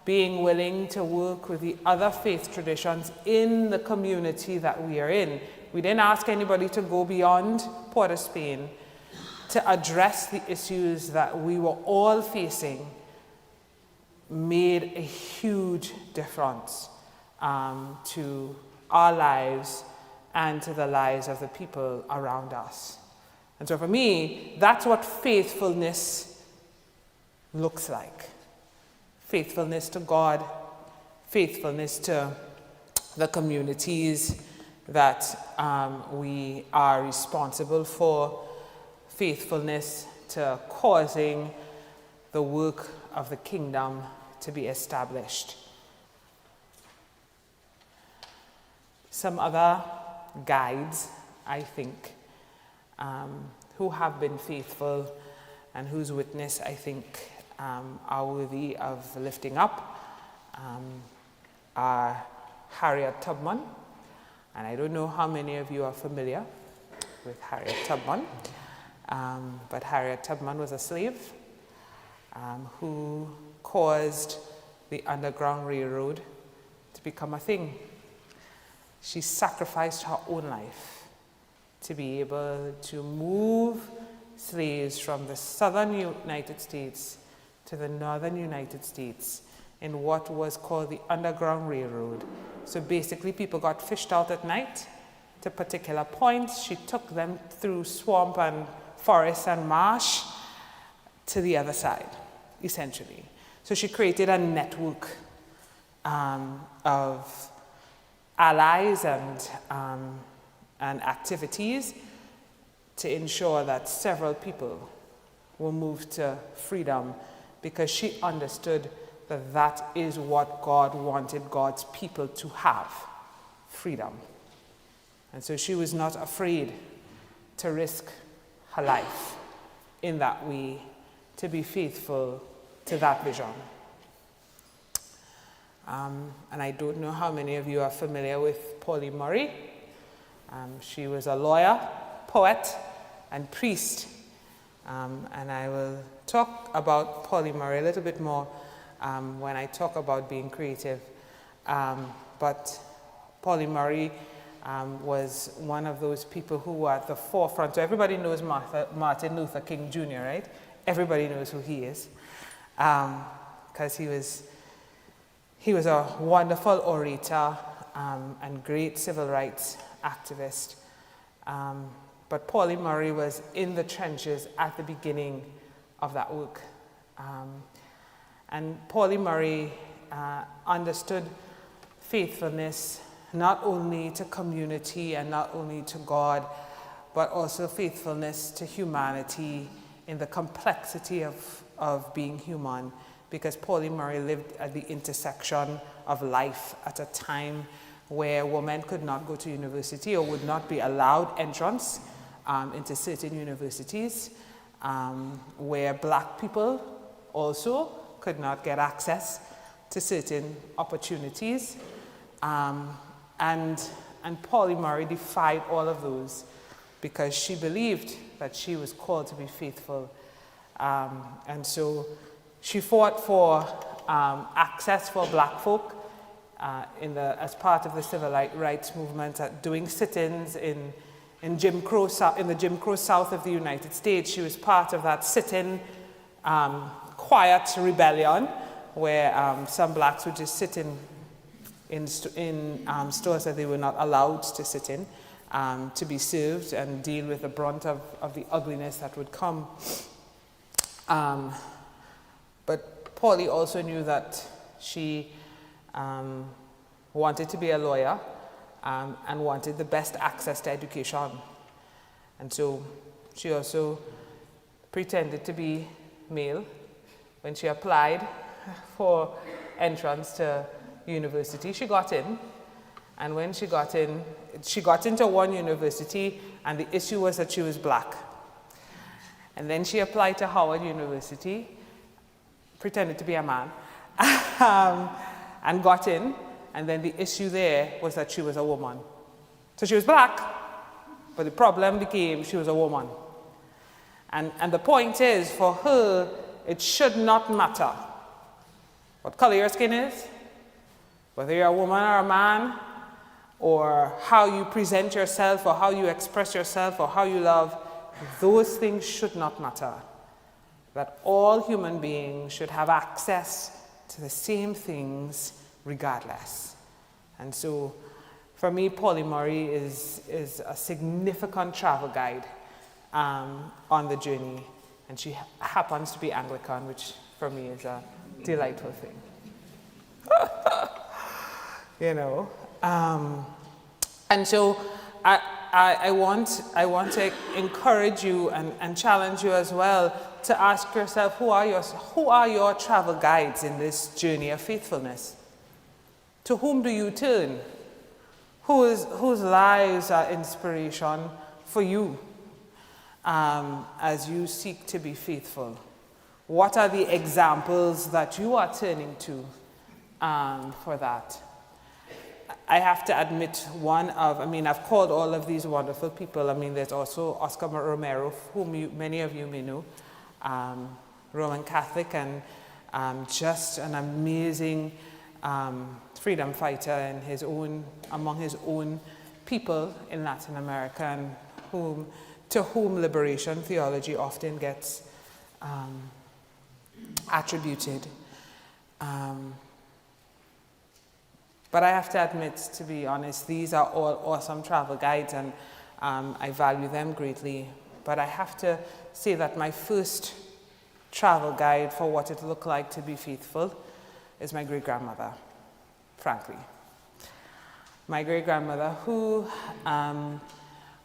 being willing to work with the other faith traditions in the community that we are in. We didn't ask anybody to go beyond Port of Spain to address the issues that we were all facing, made a huge difference to our lives and to the lives of the people around us. And so for me, that's what faithfulness looks like. Faithfulness to God, faithfulness to the communities that we are responsible for, faithfulness to causing the work of the kingdom to be established. Some other guides, I think, who have been faithful and whose witness, I think, are worthy of lifting up, are Harriet Tubman. And I don't know how many of you are familiar with Harriet Tubman, but Harriet Tubman was a slave who caused the Underground Railroad to become a thing. She sacrificed her own life to be able to move slaves from the southern United States to the northern United States in what was called the Underground Railroad. So basically people got fished out at night to particular points. She took them through swamp and forest and marsh to the other side, essentially. So she created a network of allies and activities to ensure that several people were moved to freedom, because she understood that that is what God wanted God's people to have, freedom. And so she was not afraid to risk her life in that way, to be faithful to that vision. And I don't know how many of you are familiar with Pauli Murray. She was a lawyer, poet, and priest. And I will talk about Pauli Murray a little bit more when I talk about being creative. But Pauli Murray was one of those people who were at the forefront. So everybody knows Martin Luther King Jr., right? Everybody knows who he is, because he was a wonderful orator and great civil rights activist. But Pauli Murray was in the trenches at the beginning of that work. And Pauli Murray understood faithfulness not only to community and not only to God, but also faithfulness to humanity in the complexity of being human, because Pauli Murray lived at the intersection of life at a time where women could not go to university or would not be allowed entrance into certain universities, where black people also could not get access to certain opportunities. And Pauli Murray defied all of those because she believed that she was called to be faithful. And so she fought for access for black folk as part of the civil rights movement, doing sit-ins in the Jim Crow South of the United States. She was part of that sit-in quiet rebellion where some blacks would just sit in stores that they were not allowed to sit in, to be served and deal with the brunt of the ugliness that would come. But Pauli also knew that she wanted to be a lawyer and wanted the best access to education. And so she also pretended to be male when she applied for entrance to university. She got in, and when she got into one university, and the issue was that she was black. And then she applied to Howard University, pretended to be a man, and got in, and then the issue there was that she was a woman. So she was black, but the problem became she was a woman. And the point is, for her, it should not matter what color your skin is, whether you're a woman or a man, or how you present yourself, or how you express yourself, or how you love. Those things should not matter. That all human beings should have access to the same things regardless. And so, for me, Pauli Murray is a significant travel guide on the journey. And she happens to be Anglican, which for me is a delightful thing. You know. And so I want to encourage you and challenge you as well to ask yourself, who are your travel guides in this journey of faithfulness? To whom do you turn? Whose lives are inspiration for you as you seek to be faithful? What are the examples that you are turning to for that? I have to admit I've called all of these wonderful people. There's also Oscar Romero, whom many of you may know, Roman Catholic and just an amazing freedom fighter among his own people in Latin America, and to whom liberation theology often gets attributed. But I have to admit, to be honest, these are all awesome travel guides, and I value them greatly. But I have to say that my first travel guide for what it looked like to be faithful is my great-grandmother, frankly. My great-grandmother, who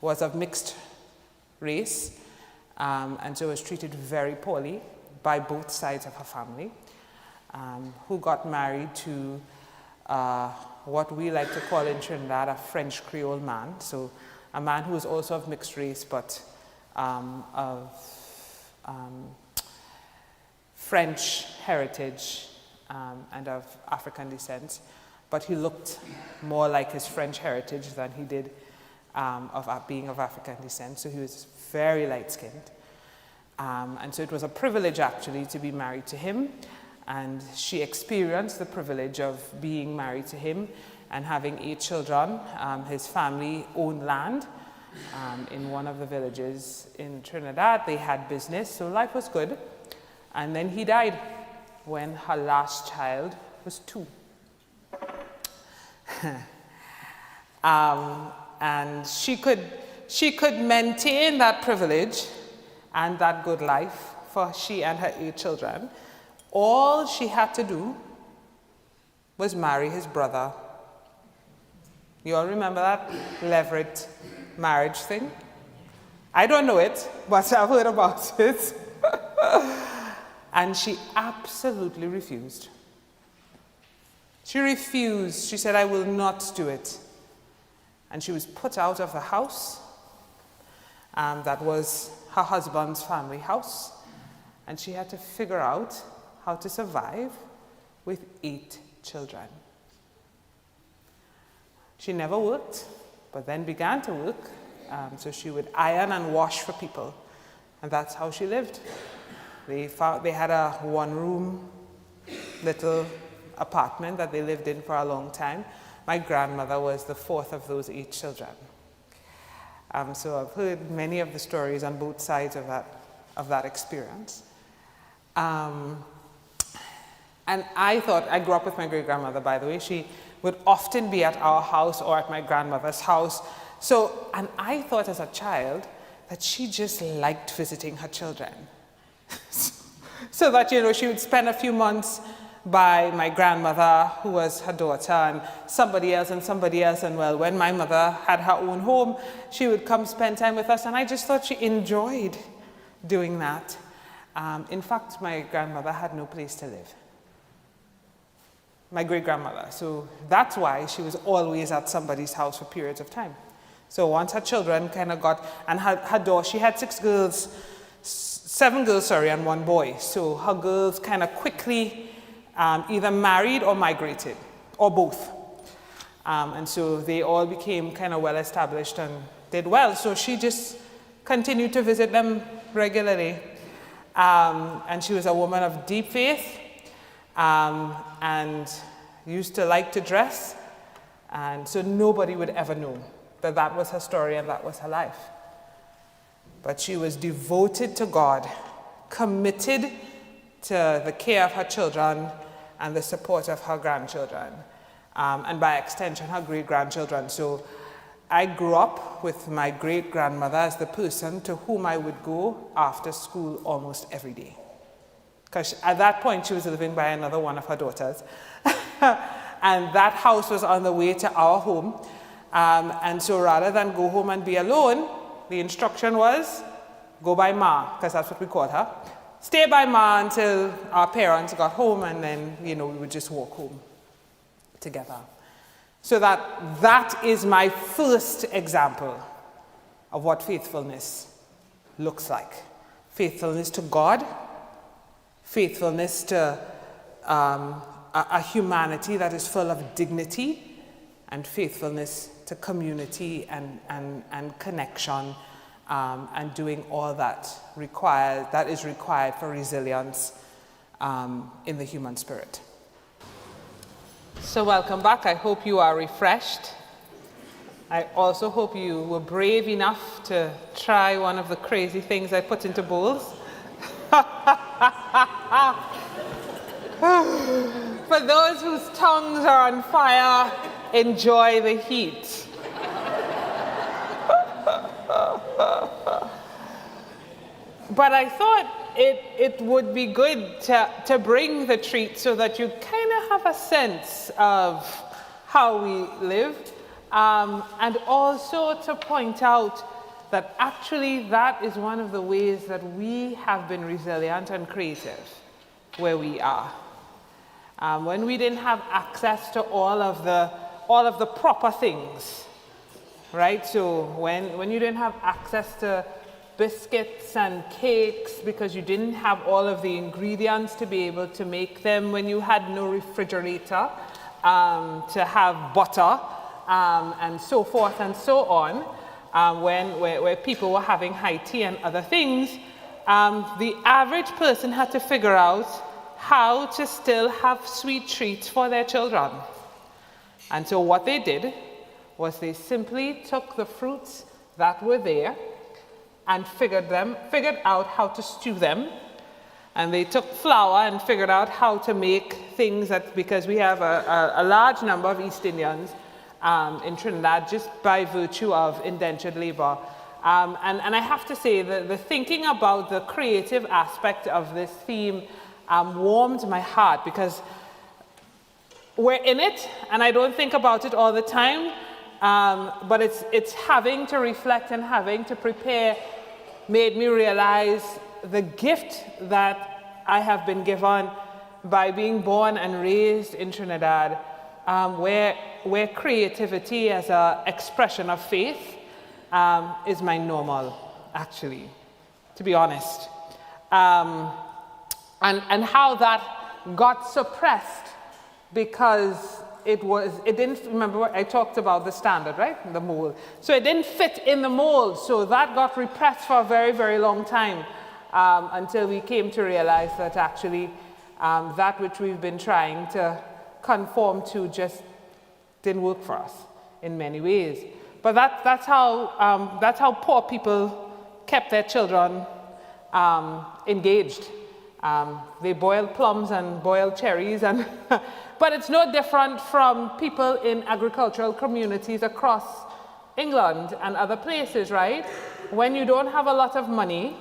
was of mixed race, and so was treated very poorly by both sides of her family, who got married to what we like to call in Trinidad a French Creole man, so a man who was also of mixed race, but of French heritage and of African descent, but he looked more like his French heritage than he did of being of African descent, so he was very light-skinned. And so it was a privilege actually to be married to him, and she experienced the privilege of being married to him and having 8 children. His family owned land in one of the villages in Trinidad. They had business, so life was good. And then he died when her last child was 2. And she could maintain that privilege and that good life for she and her 8 children, all she had to do was marry his brother. You all remember that levirate marriage thing? I don't know it, but I've heard about it. And she absolutely refused. She refused. She said, I will not do it. And she was put out of the house. That was her husband's family house. And she had to figure out how to survive with 8 children. She never worked, but then began to work. So she would iron and wash for people. And that's how she lived. They had a 1-room little apartment that they lived in for a long time. My grandmother was the 4th of those 8 children. So I've heard many of the stories on both sides of that experience. And I grew up with my great-grandmother, by the way. She would often be at our house or at my grandmother's house. And I thought as a child that she just liked visiting her children. So that, she would spend a few months by my grandmother, who was her daughter, and somebody else, and well, when my mother had her own home, she would come spend time with us, and I just thought she enjoyed doing that. In fact, my grandmother had no place to live. My great-grandmother. So that's why she was always at somebody's house for periods of time. So once her children kind of got, and her daughter, she had 7 girls, and 1 boy. So her girls kind of quickly either married or migrated, or both. And so they all became kind of well established and did well. So she just continued to visit them regularly. And she was a woman of deep faith, and used to like to dress. And so nobody would ever know that was her story and that was her life. But she was devoted to God, committed to the care of her children and the support of her grandchildren, and by extension, her great-grandchildren. So I grew up with my great-grandmother as the person to whom I would go after school almost every day. Because at that point, she was living by another one of her daughters. And that house was on the way to our home. And so rather than go home and be alone, the instruction was, go by Ma, because that's what we called her. Stay by Ma until our parents got home, and then, we would just walk home together. So that is my first example of what faithfulness looks like. Faithfulness to God, faithfulness to a humanity that is full of dignity, and faithfulness to community and connection, and doing all that is required for resilience in the human spirit. So welcome back. I hope you are refreshed. I also hope you were brave enough to try one of the crazy things I put into bowls. For those whose tongues are on fire, enjoy the heat. But I thought it would be good to bring the treat so that you kind of have a sense of how we live, and also to point out that actually that is one of the ways that we have been resilient and creative where we are. When we didn't have access to all of the proper things, right? So when you didn't have access to biscuits and cakes because you didn't have all of the ingredients to be able to make them, when you had no refrigerator to have butter, and so forth and so on, where people were having high tea and other things, the average person had to figure out how to still have sweet treats for their children. And so what they did was they simply took the fruits that were there and figured out how to stew them. And they took flour and figured out how to make things that, because we have a large number of East Indians in Trinidad just by virtue of indentured labor. And I have to say that the thinking about the creative aspect of this theme warmed my heart, because we're in it, and I don't think about it all the time, but it's having to reflect and having to prepare made me realize the gift that I have been given by being born and raised in Trinidad, where creativity as an expression of faith is my normal, actually, to be honest. And how that got suppressed because it didn't, remember I talked about the standard, right? The mold. So it didn't fit in the mold. So that got repressed for a very, very long time until we came to realize that actually that which we've been trying to conform to just didn't work for us in many ways. But that's how poor people kept their children engaged. They boiled plums and boiled cherries, but it's no different from people in agricultural communities across England and other places, right? When you don't have a lot of money,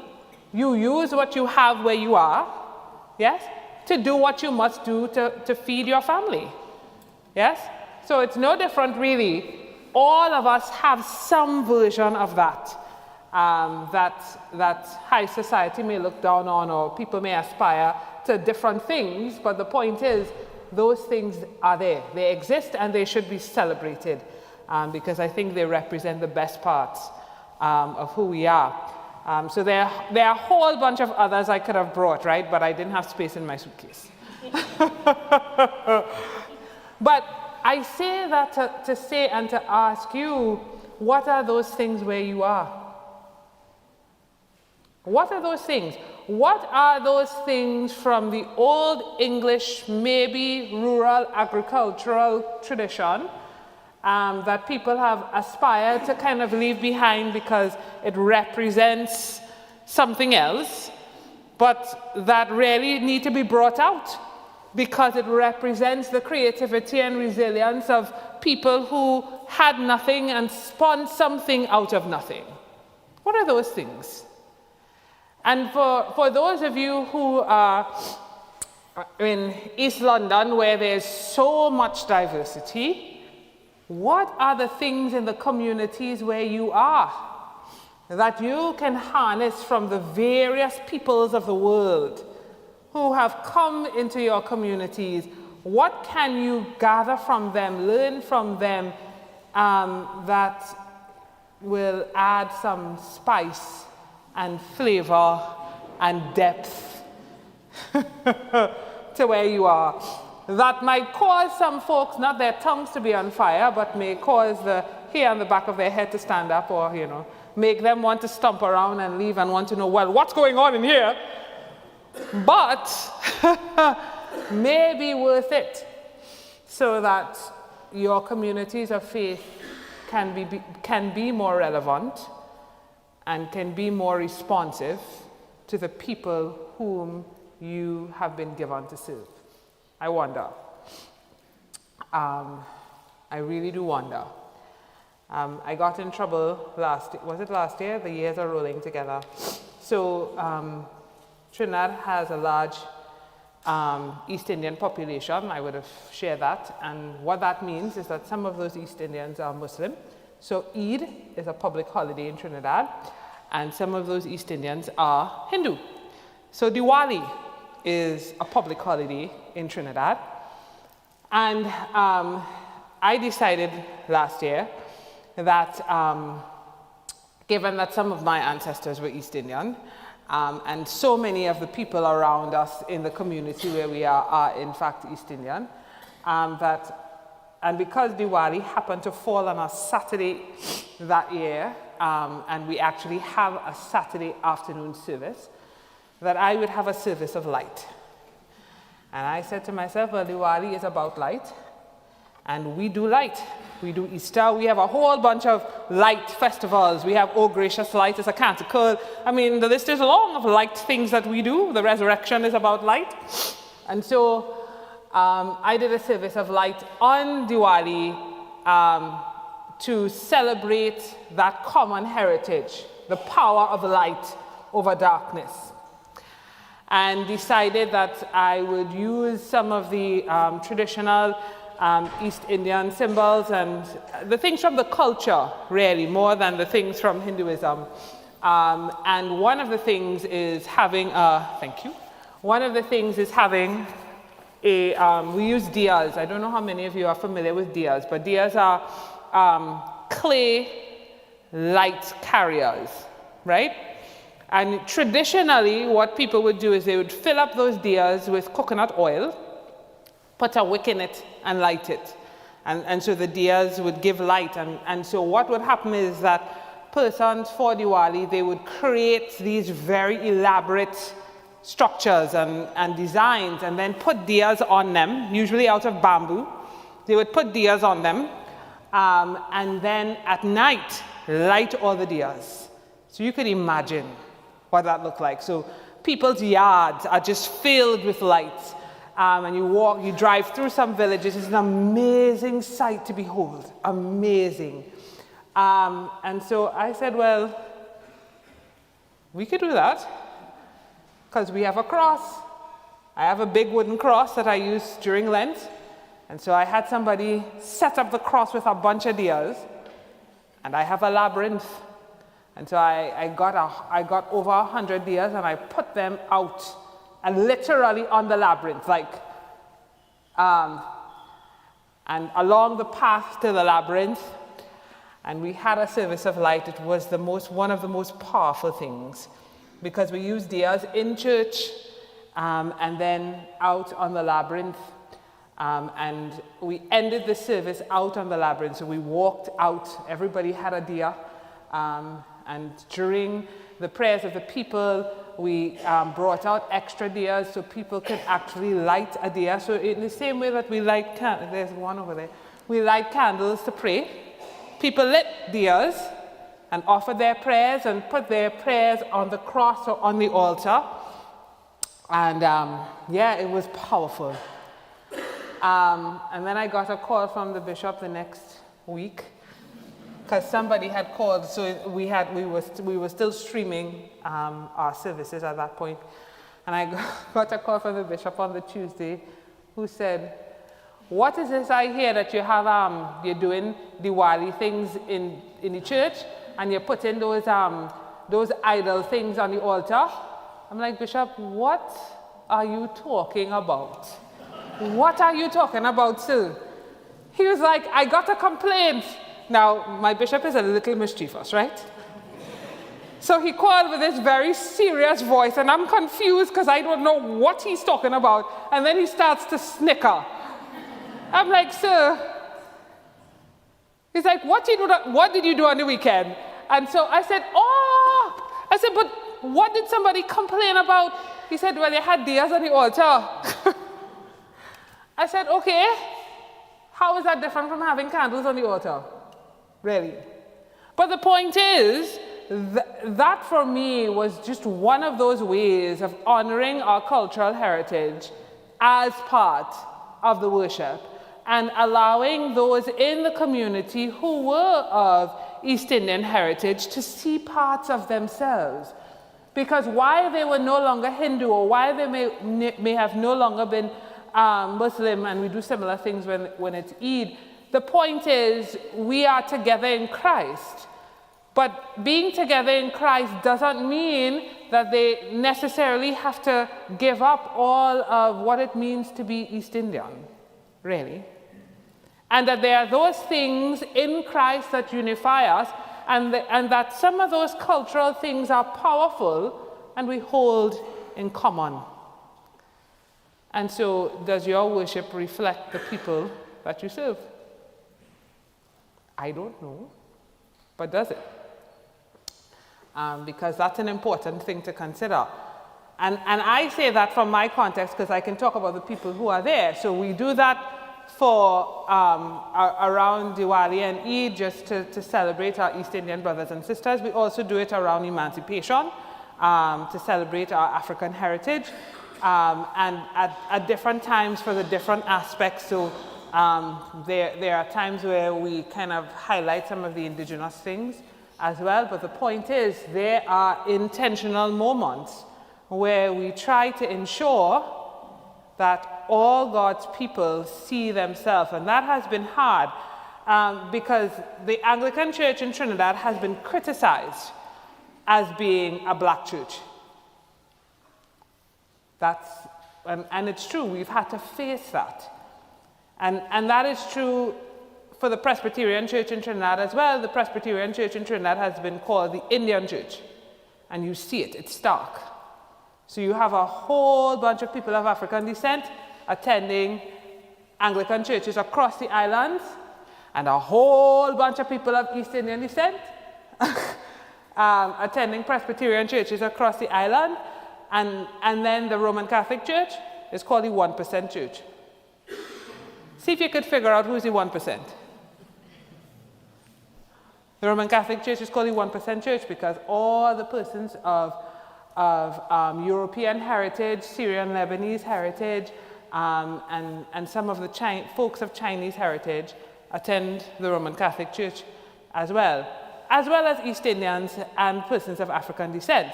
you use what you have where you are, yes, to do what you must do to feed your family, yes? So it's no different, really. All of us have some version of that, that high society may look down on, or people may aspire to different things, but the point is, those things are there. They exist and they should be celebrated because I think they represent the best parts of who we are. So there are a whole bunch of others I could have brought, right? But I didn't have space in my suitcase. But I say that to say and to ask you, what are those things where you are? What are those things? What are those things from the old English, maybe rural agricultural tradition that people have aspired to kind of leave behind because it represents something else, but that really need to be brought out because it represents the creativity and resilience of people who had nothing and spun something out of nothing? What are those things? And for those of you who are in East London, where there's so much diversity, what are the things in the communities where you are that you can harness from the various peoples of the world who have come into your communities? What can you gather from them, learn from them, that will add some spice and flavor and depth to where you are? That might cause some folks, not their tongues to be on fire, but may cause the hair on the back of their head to stand up, or, you know, make them want to stomp around and leave and want to know, well, what's going on in here? But may be worth it so that your communities of faith can be more relevant and can be more responsive to the people whom you have been given to serve. I wonder. I really do wonder. I got in trouble last year? The years are rolling together. So Trinidad has a large East Indian population. I would have shared that. And what that means is that some of those East Indians are Muslim. So Eid is a public holiday in Trinidad, and some of those East Indians are Hindu. So Diwali is a public holiday in Trinidad. And I decided last year that given that some of my ancestors were East Indian, and so many of the people around us in the community where we are in fact East Indian, and because Diwali happened to fall on a Saturday that year, and we actually have a Saturday afternoon service, that I would have a service of light. And I said to myself, well, Diwali is about light, and we do light. We do Easter. We have a whole bunch of light festivals. We have Oh Gracious Light as a canticle. I mean, the list is long of light things that we do. The resurrection is about light. And so I did a service of light on Diwali to celebrate that common heritage, the power of light over darkness. And decided that I would use some of the traditional East Indian symbols and the things from the culture, really, more than the things from Hinduism. And one of the things is having One of the things is having we use diyas. I don't know how many of you are familiar with diyas, but diyas are clay light carriers, right? And traditionally, what people would do is they would fill up those diyas with coconut oil, put a wick in it, and light it. And so the diyas would give light. And so what would happen is that persons for Diwali, they would create these very elaborate structures and designs, and then put diyas on them, usually out of bamboo. They would put diyas on them, and then at night, light all the diyas. So you could imagine what that looked like. So people's yards are just filled with lights. And you drive through some villages. It's an amazing sight to behold, amazing. And so I said, well, we could do that, because we have a cross. I have a big wooden cross that I use during Lent. And so I had somebody set up the cross with a bunch of diyas, and I have a labyrinth. And so I got over 100 diyas, and I put them out, and literally on the labyrinth, and along the path to the labyrinth. And we had a service of light. It was one of the most powerful things, because we used diyas in church, and then out on the labyrinth. And we ended the service out on the labyrinth. So we walked out, everybody had a diya. And during the prayers of the people, we brought out extra diyas so people could actually light a diya. So in the same way that we light candles, there's one over there, we light candles to pray. People lit diyas and offered their prayers and put their prayers on the cross or on the altar. And it was powerful. And then I got a call from the bishop the next week, because somebody had called. So we were still streaming our services at that point. And I got a call from the bishop on the Tuesday, who said, "What is this I hear that you have you're doing Diwali things in the church, and you're putting those idol things on the altar?" I'm like, "Bishop, what are you talking about? What are you talking about, sir?" He was like, "I got a complaint." Now, my bishop is a little mischievous, right? So he called with this very serious voice, and I'm confused because I don't know what he's talking about. And then he starts to snicker. I'm like, "Sir," he's like, what did you do on the weekend?" And so I said, "But what did somebody complain about?" He said, "Well, they had diyas on the altar." I said, "Okay, how is that different from having candles on the altar?" Really. But the point is, that for me was just one of those ways of honoring our cultural heritage as part of the worship, and allowing those in the community who were of East Indian heritage to see parts of themselves. Because while they were no longer Hindu, or while they may have no longer been Muslim, and we do similar things when it's Eid, the point is we are together in Christ. But being together in Christ doesn't mean that they necessarily have to give up all of what it means to be East Indian, really. And that there are those things in Christ that unify us, and that some of those cultural things are powerful and we hold in common. And so, does your worship reflect the people that you serve? I don't know, but does it? Because that's an important thing to consider. And I say that from my context because I can talk about the people who are there. So we do that for around Diwali and Eid, just to celebrate our East Indian brothers and sisters. We also do it around Emancipation, to celebrate our African heritage, and at different times for the different aspects. So There are times where we kind of highlight some of the indigenous things as well, but the point is there are intentional moments where we try to ensure that all God's people see themselves, and that has been hard because the Anglican Church in Trinidad has been criticized as being a black church. And it's true, we've had to face that. And that is true for the Presbyterian Church in Trinidad as well. The Presbyterian Church in Trinidad has been called the Indian Church. And you see it, it's stark. So you have a whole bunch of people of African descent attending Anglican churches across the islands, and a whole bunch of people of East Indian descent attending Presbyterian churches across the island. And then the Roman Catholic Church is called the 1% Church. See if you could figure out who's the 1%. The Roman Catholic Church is called the 1% Church because all the persons of European heritage, Syrian Lebanese heritage, and some of the folks of Chinese heritage attend the Roman Catholic Church as well as East Indians and persons of African descent.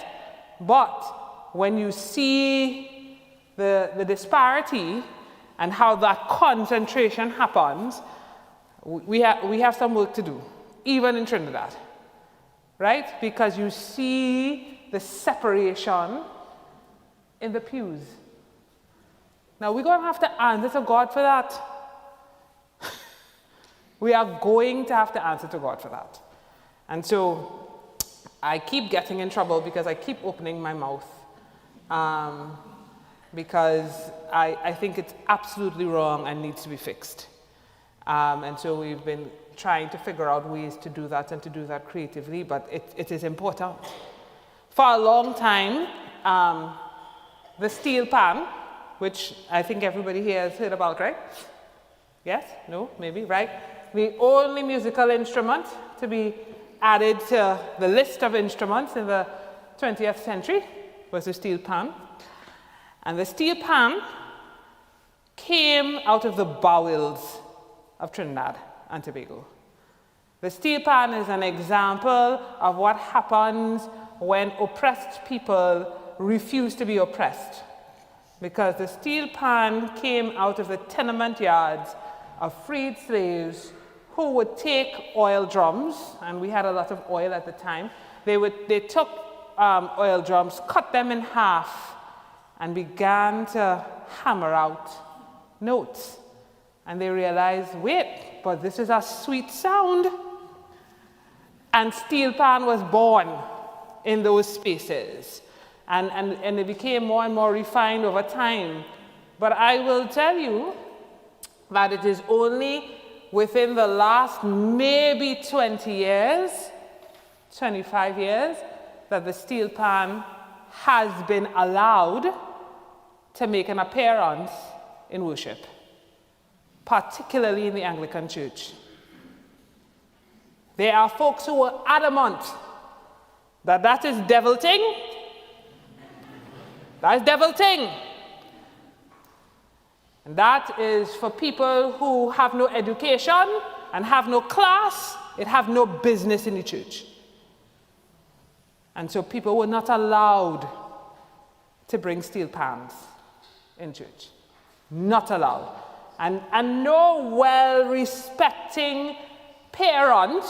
But when you see the disparity and how that concentration happens, we have some work to do, even in Trinidad, right? Because you see the separation in the pews. Now, we're going to have to answer to God for that. We are going to have to answer to God for that. And so I keep getting in trouble because I keep opening my mouth. Because I think it's absolutely wrong and needs to be fixed. And so we've been trying to figure out ways to do that and to do that creatively, but it is important. For a long time, the steel pan, which I think everybody here has heard about, right? Yes? No? Maybe? Right? The only musical instrument to be added to the list of instruments in the 20th century was the steel pan. And the steel pan came out of the bowels of Trinidad and Tobago. The steel pan is an example of what happens when oppressed people refuse to be oppressed. Because the steel pan came out of the tenement yards of freed slaves who would take oil drums, and we had a lot of oil at the time. They took oil drums, cut them in half, and began to hammer out notes. And they realized, wait, but this is a sweet sound. And steel pan was born in those spaces. And it became more and more refined over time. But I will tell you that it is only within the last maybe 20 years, 25 years, that the steel pan has been allowed to make an appearance in worship, particularly in the Anglican Church. There are folks who are adamant that that is devil thing. That's devil thing. And that is for people who have no education and have no class, it have no business in the church. And so people were not allowed to bring steel pans in church. Not allowed. And no well-respecting parent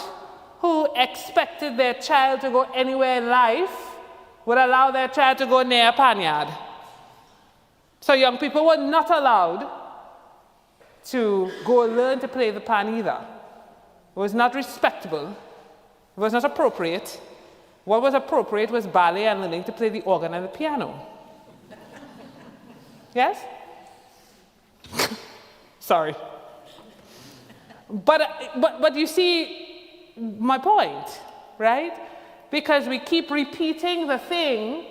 who expected their child to go anywhere in life would allow their child to go near a panyard. So young people were not allowed to go learn to play the pan either. It was not respectable. It was not appropriate. What was appropriate was ballet and learning to play the organ and the piano. Yes? Sorry. But you see my point, right? Because we keep repeating the thing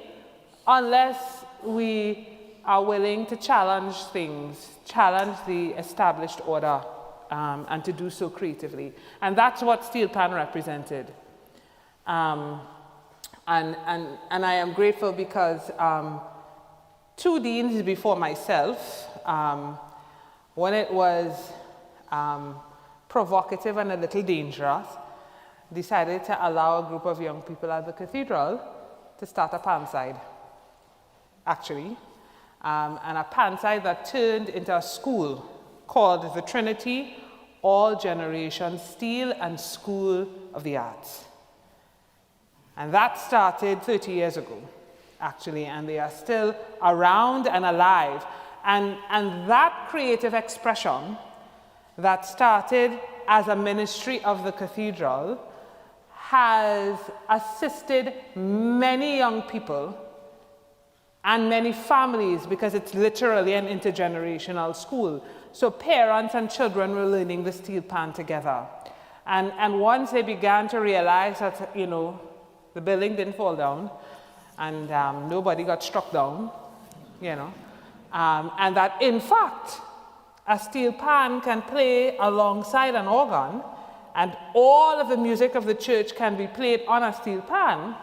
unless we are willing to challenge things, challenge the established order, and to do so creatively. And that's what steel pan represented. And I am grateful because 2 deans before myself, when it was provocative and a little dangerous, decided to allow a group of young people at the cathedral to start a panside, actually. And a panside that turned into a school called the Trinity, All Generations Steel and School of the Arts. And that started 30 years ago, actually, and they are still around and alive. And that creative expression that started as a ministry of the cathedral has assisted many young people and many families, because it's literally an intergenerational school. So parents and children were learning the steel pan together. And once they began to realize that, you know, the building didn't fall down and nobody got struck down, you know, and that in fact, a steel pan can play alongside an organ, and all of the music of the church can be played on a steel pan,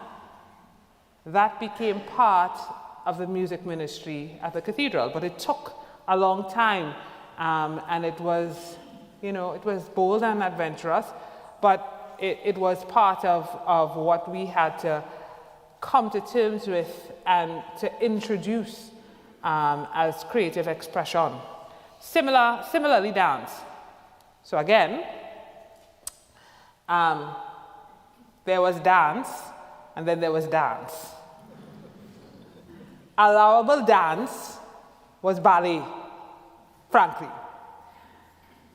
that became part of the music ministry at the cathedral. But it took a long time, and it was, you know, it was bold and adventurous, but it was part of what we had to come to terms with and to introduce as creative expression. Similarly, dance. So again, there was dance, and then there was dance. Allowable dance was ballet, frankly.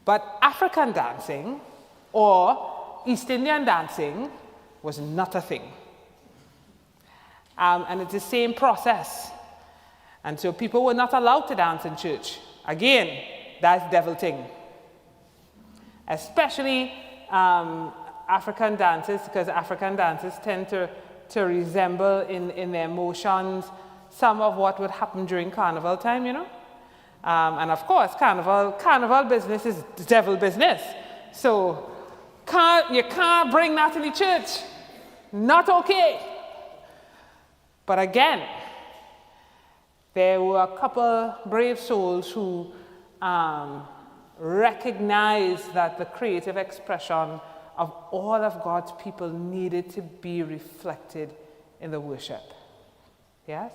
But African dancing or East Indian dancing was not a thing. And it's the same process. And so people were not allowed to dance in church. Again, that's devil thing. Especially African dances, because African dances tend to resemble in their motions some of what would happen during carnival time, you know. And of course, carnival business is devil business. So you can't bring that to the church. Not okay. But again, there were a couple brave souls who recognized that the creative expression of all of God's people needed to be reflected in the worship. Yes?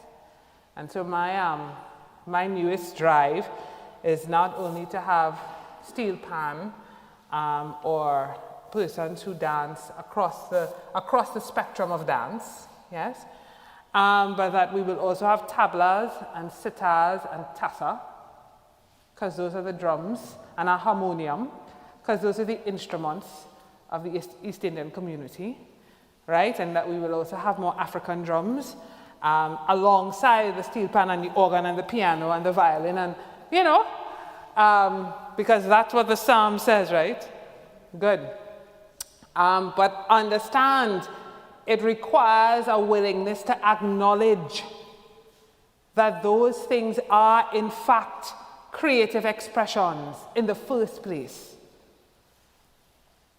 And so my newest drive is not only to have steel pan or persons who dance across the spectrum of dance, yes? But that we will also have tablas and sitars and tassa, because those are the drums, and a harmonium, because those are the instruments of the East Indian community, right? And that we will also have more African drums alongside the steel pan and the organ and the piano and the violin, and, you know, because that's what the psalm says, right? Good. But understand, it requires a willingness to acknowledge that those things are, in fact, creative expressions in the first place.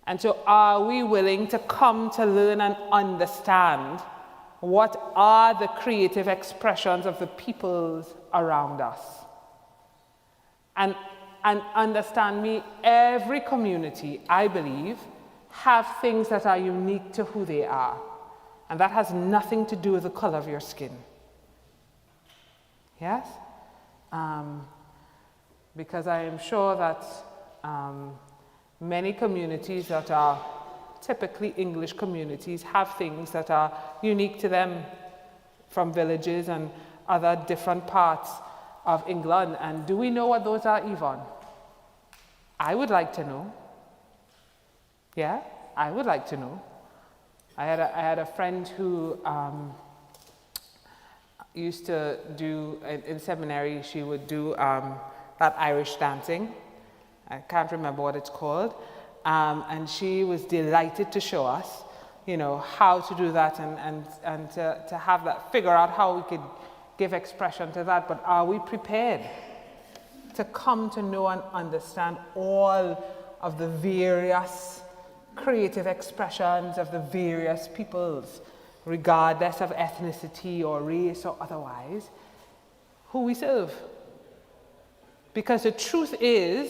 And so are we willing to come to learn and understand what are the creative expressions of the peoples around us? And understand me, every community, I believe, have things that are unique to who they are. And that has nothing to do with the color of your skin. Yes? Because I am sure that many communities that are typically English communities have things that are unique to them from villages and other different parts of England. And do we know what those are, Yvonne? I would like to know. Yeah, I would like to know. I had a friend who used to do, in seminary, she would do that Irish dancing. I can't remember what it's called. And she was delighted to show us, you know, how to do that and to have that, figure out how we could give expression to that. But are we prepared to come to know and understand all of the various creative expressions of the various peoples, regardless of ethnicity or race or otherwise, who we serve? Because the truth is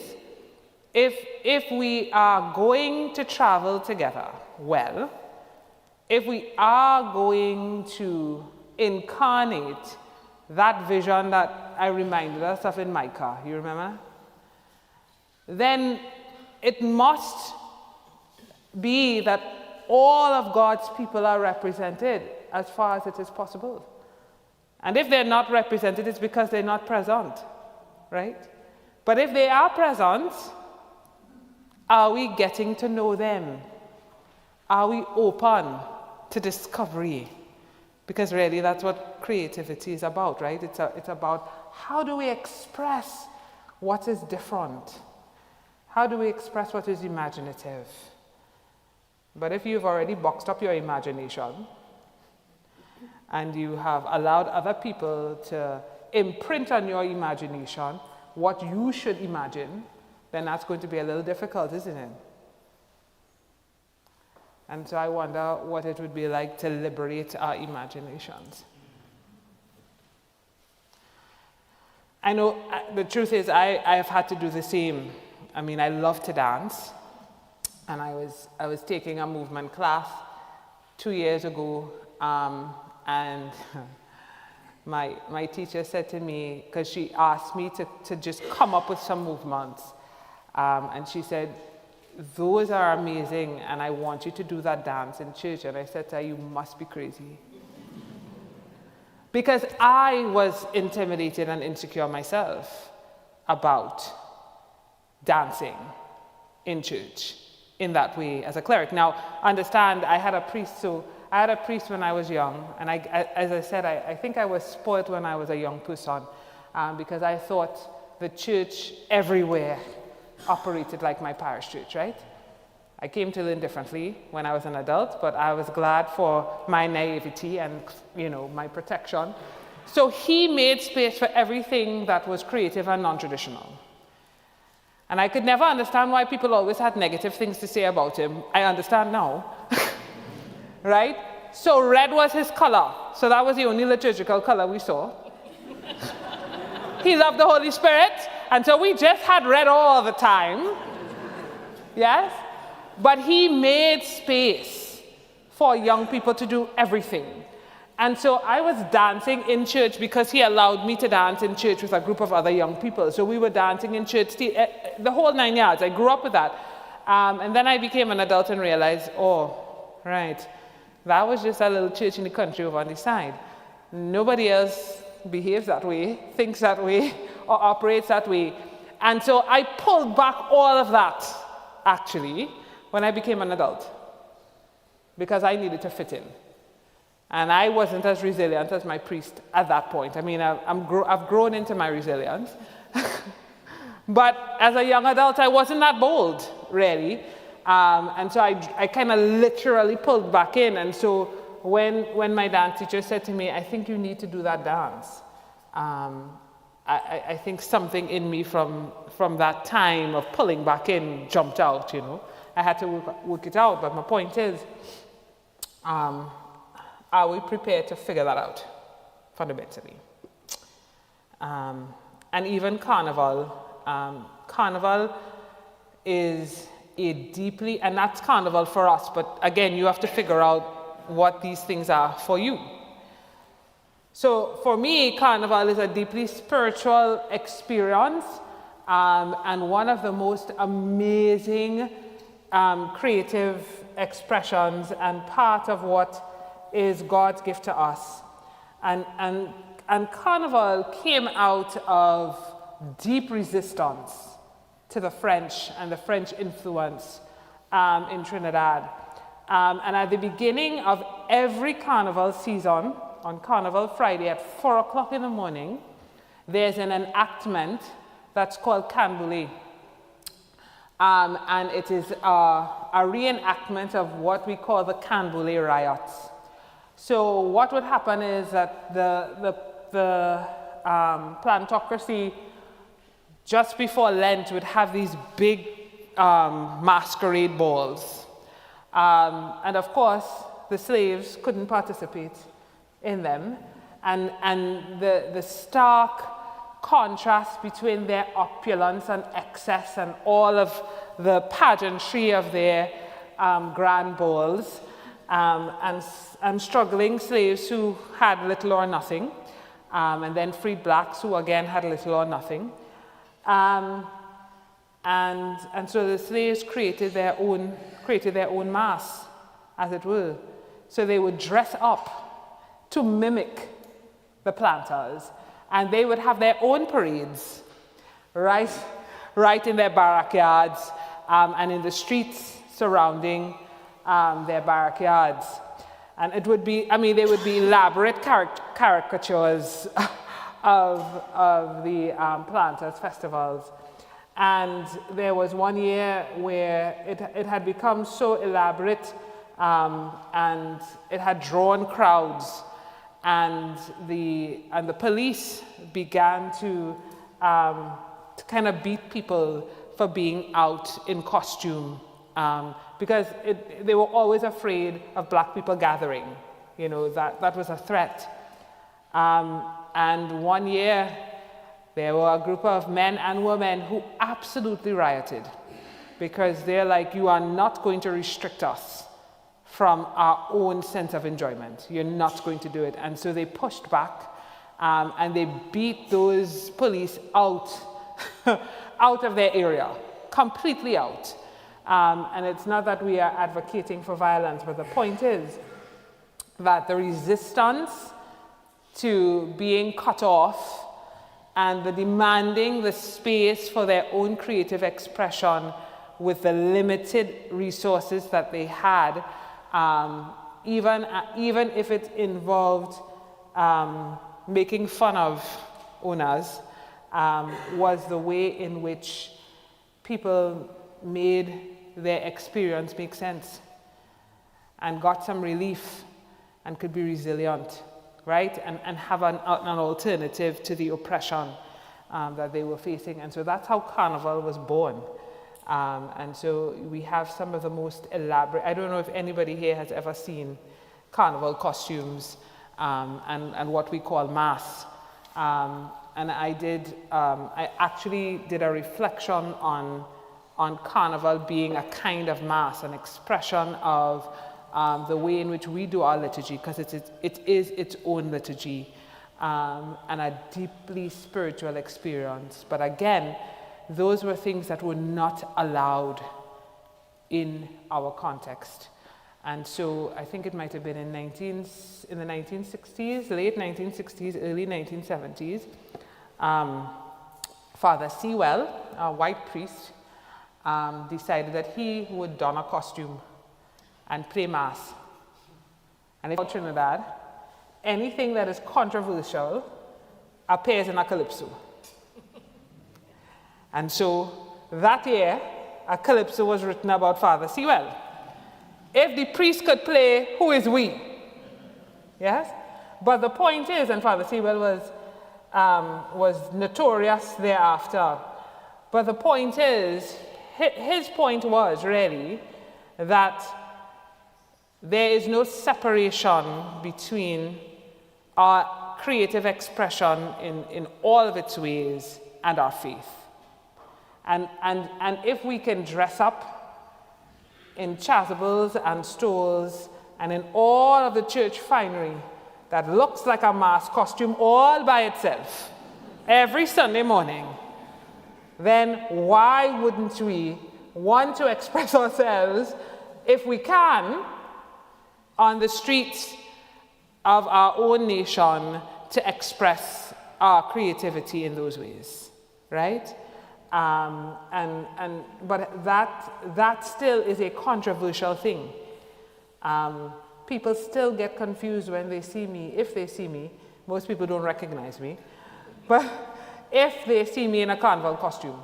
if we are going to travel together well, if we are going to incarnate that vision that I reminded us of in Micah, you remember? Then it must be that all of God's people are represented as far as it is possible. And if they're not represented, it's because they're not present, right? But if they are present, are we getting to know them? Are we open to discovery? Because really that's what creativity is about, right? It's about how do we express what is different? How do we express what is imaginative? But if you've already boxed up your imagination and you have allowed other people to imprint on your imagination what you should imagine, then that's going to be a little difficult, isn't it? And so I wonder what it would be like to liberate our imaginations. I know the truth is I have had to do the same. I mean, I love to dance. And I was taking a movement class 2 years ago, and my teacher said to me, because she asked me to just come up with some movements, and she said, "Those are amazing, and I want you to do that dance in church." And I said to her, "You must be crazy." Because I was intimidated and insecure myself about dancing in church in that way as a cleric. Now, understand, I had a priest when I was young, and as I said, I think I was spoiled when I was a young person, because I thought the church everywhere operated like my parish church, right? I came to learn differently when I was an adult, but I was glad for my naivety and, my protection. So he made space for everything that was creative and non-traditional. And I could never understand why people always had negative things to say about him. I understand now, right? So red was his color. So that was the only liturgical color we saw. He loved the Holy Spirit, and so we just had red all the time. Yes? But he made space for young people to do everything. And so I was dancing in church because he allowed me to dance in church with a group of other young people. So we were dancing in church, the whole 9 yards. I grew up with that. And then I became an adult and realized, oh, right, that was just a little church in the country over on the side. Nobody else behaves that way, thinks that way, or operates that way. And so I pulled back all of that, actually, when I became an adult, because I needed to fit in. And I wasn't as resilient as my priest at that point. I mean, I've grown into my resilience. But as a young adult, I wasn't that bold, really. And so I kind of literally pulled back in. And so when my dance teacher said to me, "I think you need to do that dance," I think something in me from that time of pulling back in jumped out, I had to work it out. But my point is, are we prepared to figure that out, fundamentally? And even Carnival. Carnival is a deeply, and that's Carnival for us, but again, you have to figure out what these things are for you. So for me, Carnival is a deeply spiritual experience, and one of the most amazing creative expressions and part of what is God's gift to us. And Carnival came out of deep resistance to the French and the French influence in Trinidad. And at the beginning of every Carnival season, on Carnival Friday at 4 o'clock in the morning, there's an enactment that's called Canboulay. And it is a reenactment of what we call the Canboulay riots. So what would happen is that the plantocracy just before Lent would have these big masquerade balls. And of course, the slaves couldn't participate in them. And the stark contrast between their opulence and excess and all of the pageantry of their grand balls, and struggling slaves who had little or nothing, and then freed blacks who again had little or nothing. And so the slaves created their own mass, as it were. So they would dress up to mimic the planters, and they would have their own parades, right in their barrack yards, and in the streets surrounding their barrack yards. And it would be, they would be elaborate caricatures of the planters' festivals. And there was one year where it had become so elaborate, and it had drawn crowds, and the police began to kind of beat people for being out in costume, because they were always afraid of black people gathering. That was a threat. And one year, there were a group of men and women who absolutely rioted, because they're like, you are not going to restrict us from our own sense of enjoyment. You're not going to do it. And so they pushed back, and they beat those police out, out of their area, completely out. And it's not that we are advocating for violence, but the point is that the resistance to being cut off and the demanding the space for their own creative expression with the limited resources that they had, even if it involved making fun of owners, was the way in which people made their experience make sense and got some relief and could be resilient, right? And have an alternative to the oppression that they were facing. And so that's how Carnival was born. And so we have some of the most elaborate, I don't know if anybody here has ever seen Carnival costumes and what we call mass. And I actually did a reflection on Carnival being a kind of mass, an expression of the way in which we do our liturgy, because it is its own liturgy, and a deeply spiritual experience. But again, those were things that were not allowed in our context. And so I think it might have been in the 1960s, late 1960s, early 1970s, Father Sewell, a white priest, decided that he would don a costume and play mass. And in Trinidad, anything that is controversial appears in a calypso. And so that year, a calypso was written about Father Sewell. If the priest could play, who is we? Yes? But the point is, and Father Sewell was notorious thereafter, but the point is, his point was really that there is no separation between our creative expression in all of its ways and our faith. And if we can dress up in chasubles and stoles and in all of the church finery that looks like a mass costume all by itself every Sunday morning, then why wouldn't we want to express ourselves, if we can, on the streets of our own nation to express our creativity in those ways, right? But that still is a controversial thing. People still get confused when they see me, if they see me. Most people don't recognize me. But if they see me in a carnival costume.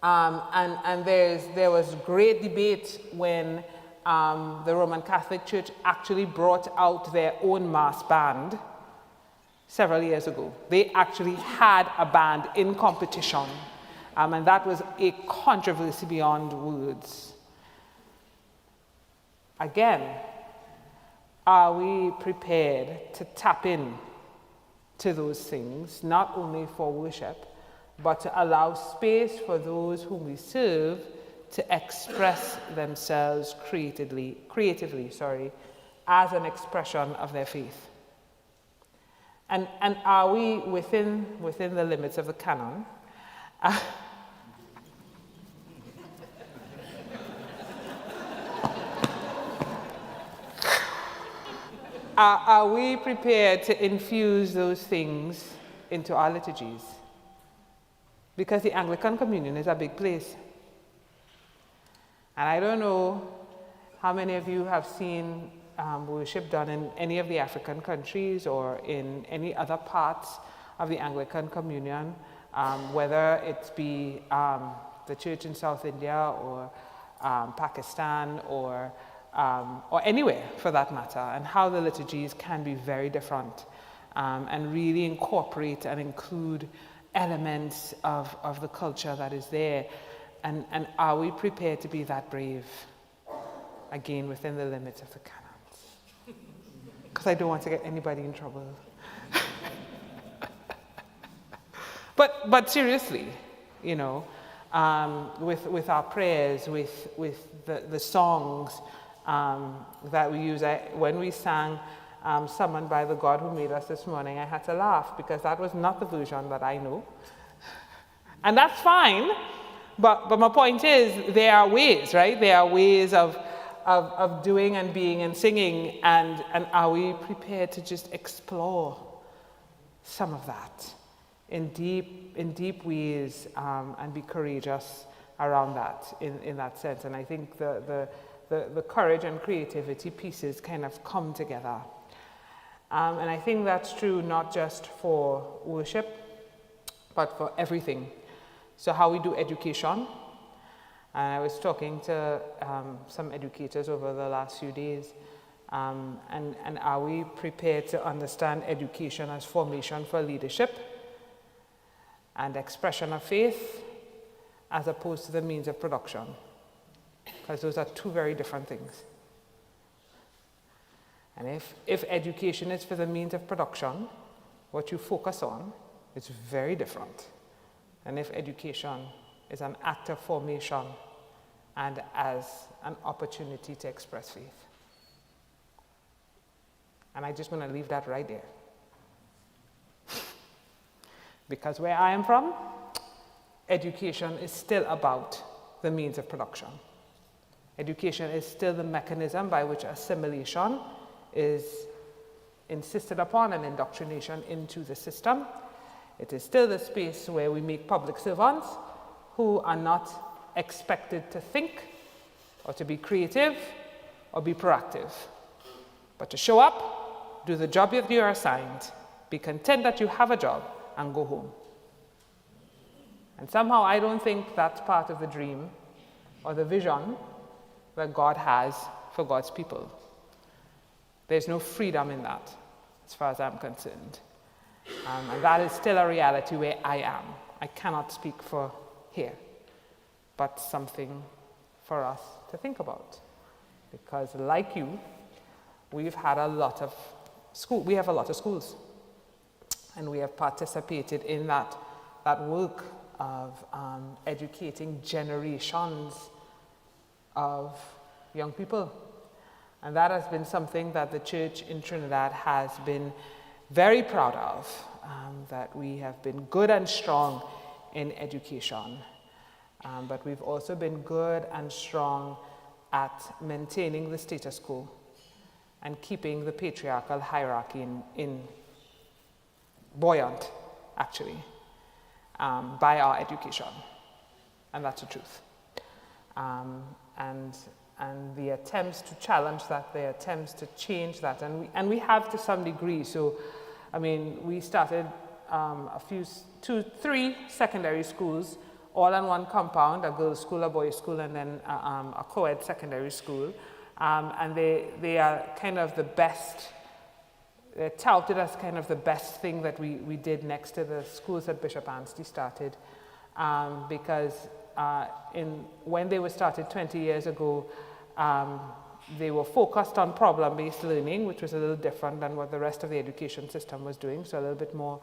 And there was great debate when the Roman Catholic Church actually brought out their own mass band several years ago. They actually had a band in competition, and that was a controversy beyond words. Again, are we prepared to tap in to those things, not only for worship, but to allow space for those whom we serve to express themselves creatively, as an expression of their faith. And are we within the limits of the canon? Are we prepared to infuse those things into our liturgies? Because the Anglican Communion is a big place. And I don't know how many of you have seen worship done in any of the African countries or in any other parts of the Anglican Communion, whether it be the church in South India or Pakistan or anywhere for that matter, and how the liturgies can be very different and really incorporate and include elements of the culture that is there. And are we prepared to be that brave, again, within the limits of the canons? Because I don't want to get anybody in trouble. But seriously, you know, with our prayers, with the songs that we use. When we sang Summoned by the God Who Made Us this morning, I had to laugh because that was not the version that I know. And that's fine, but my point is there are ways, right? There are ways of doing and being and singing, and are we prepared to just explore some of that in deep ways and be courageous around that in that sense? And I think the courage and creativity pieces kind of come together. And I think that's true not just for worship, but for everything. So how we do education. And I was talking to some educators over the last few days. And are we prepared to understand education as formation for leadership and expression of faith as opposed to the means of production? Because those are two very different things. And if education is for the means of production, what you focus on is very different. And if education is an act of formation and as an opportunity to express faith. And I just want to leave that right there. Because where I am from, education is still about the means of production. Education is still the mechanism by which assimilation is insisted upon and indoctrination into the system. It is still the space where we make public servants who are not expected to think or to be creative or be proactive, but to show up, do the job that you are assigned, be content that you have a job, and go home. And somehow I don't think that's part of the dream or the vision that God has for God's people. There's no freedom in that, as far as I'm concerned. And that is still a reality where I am. I cannot speak for here, but something for us to think about. Because like you, we've had a lot of school. We have a lot of schools. And we have participated in that work of educating generations of young people. And that has been something that the church in Trinidad has been very proud of, that we have been good and strong in education. But we've also been good and strong at maintaining the status quo and keeping the patriarchal hierarchy in buoyant, actually, by our education. And that's the truth. And the attempts to challenge that, the attempts to change that, and we have to some degree. So, I mean, we started three secondary schools, all in one compound, a girls' school, a boys' school, and then a co-ed secondary school. And they are kind of the best, they're touted as kind of the best thing that we did next to the schools that Bishop Anstey started, because when they were started 20 years ago, They were focused on problem-based learning, which was a little different than what the rest of the education system was doing, so a little bit more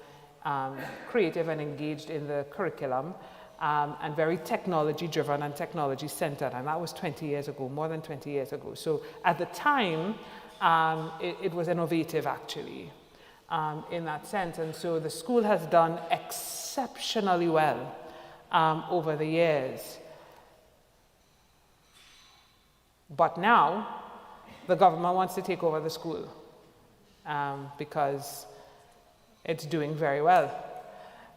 creative and engaged in the curriculum, and very technology-driven and technology-centered, and that was 20 years ago, more than 20 years ago. So at the time, it was innovative, actually, in that sense, and so the school has done exceptionally well over the years. But now, the government wants to take over the school because it's doing very well.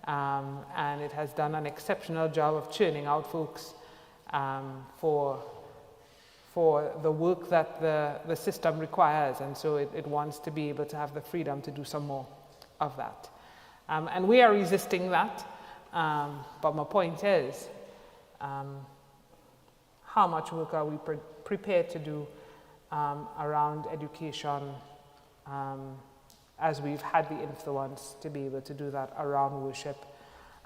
And it has done an exceptional job of churning out folks for the work that the system requires. And so it wants to be able to have the freedom to do some more of that. And we are resisting that. But my point is, how much work are we prepared to do around education, as we've had the influence to be able to do that around worship,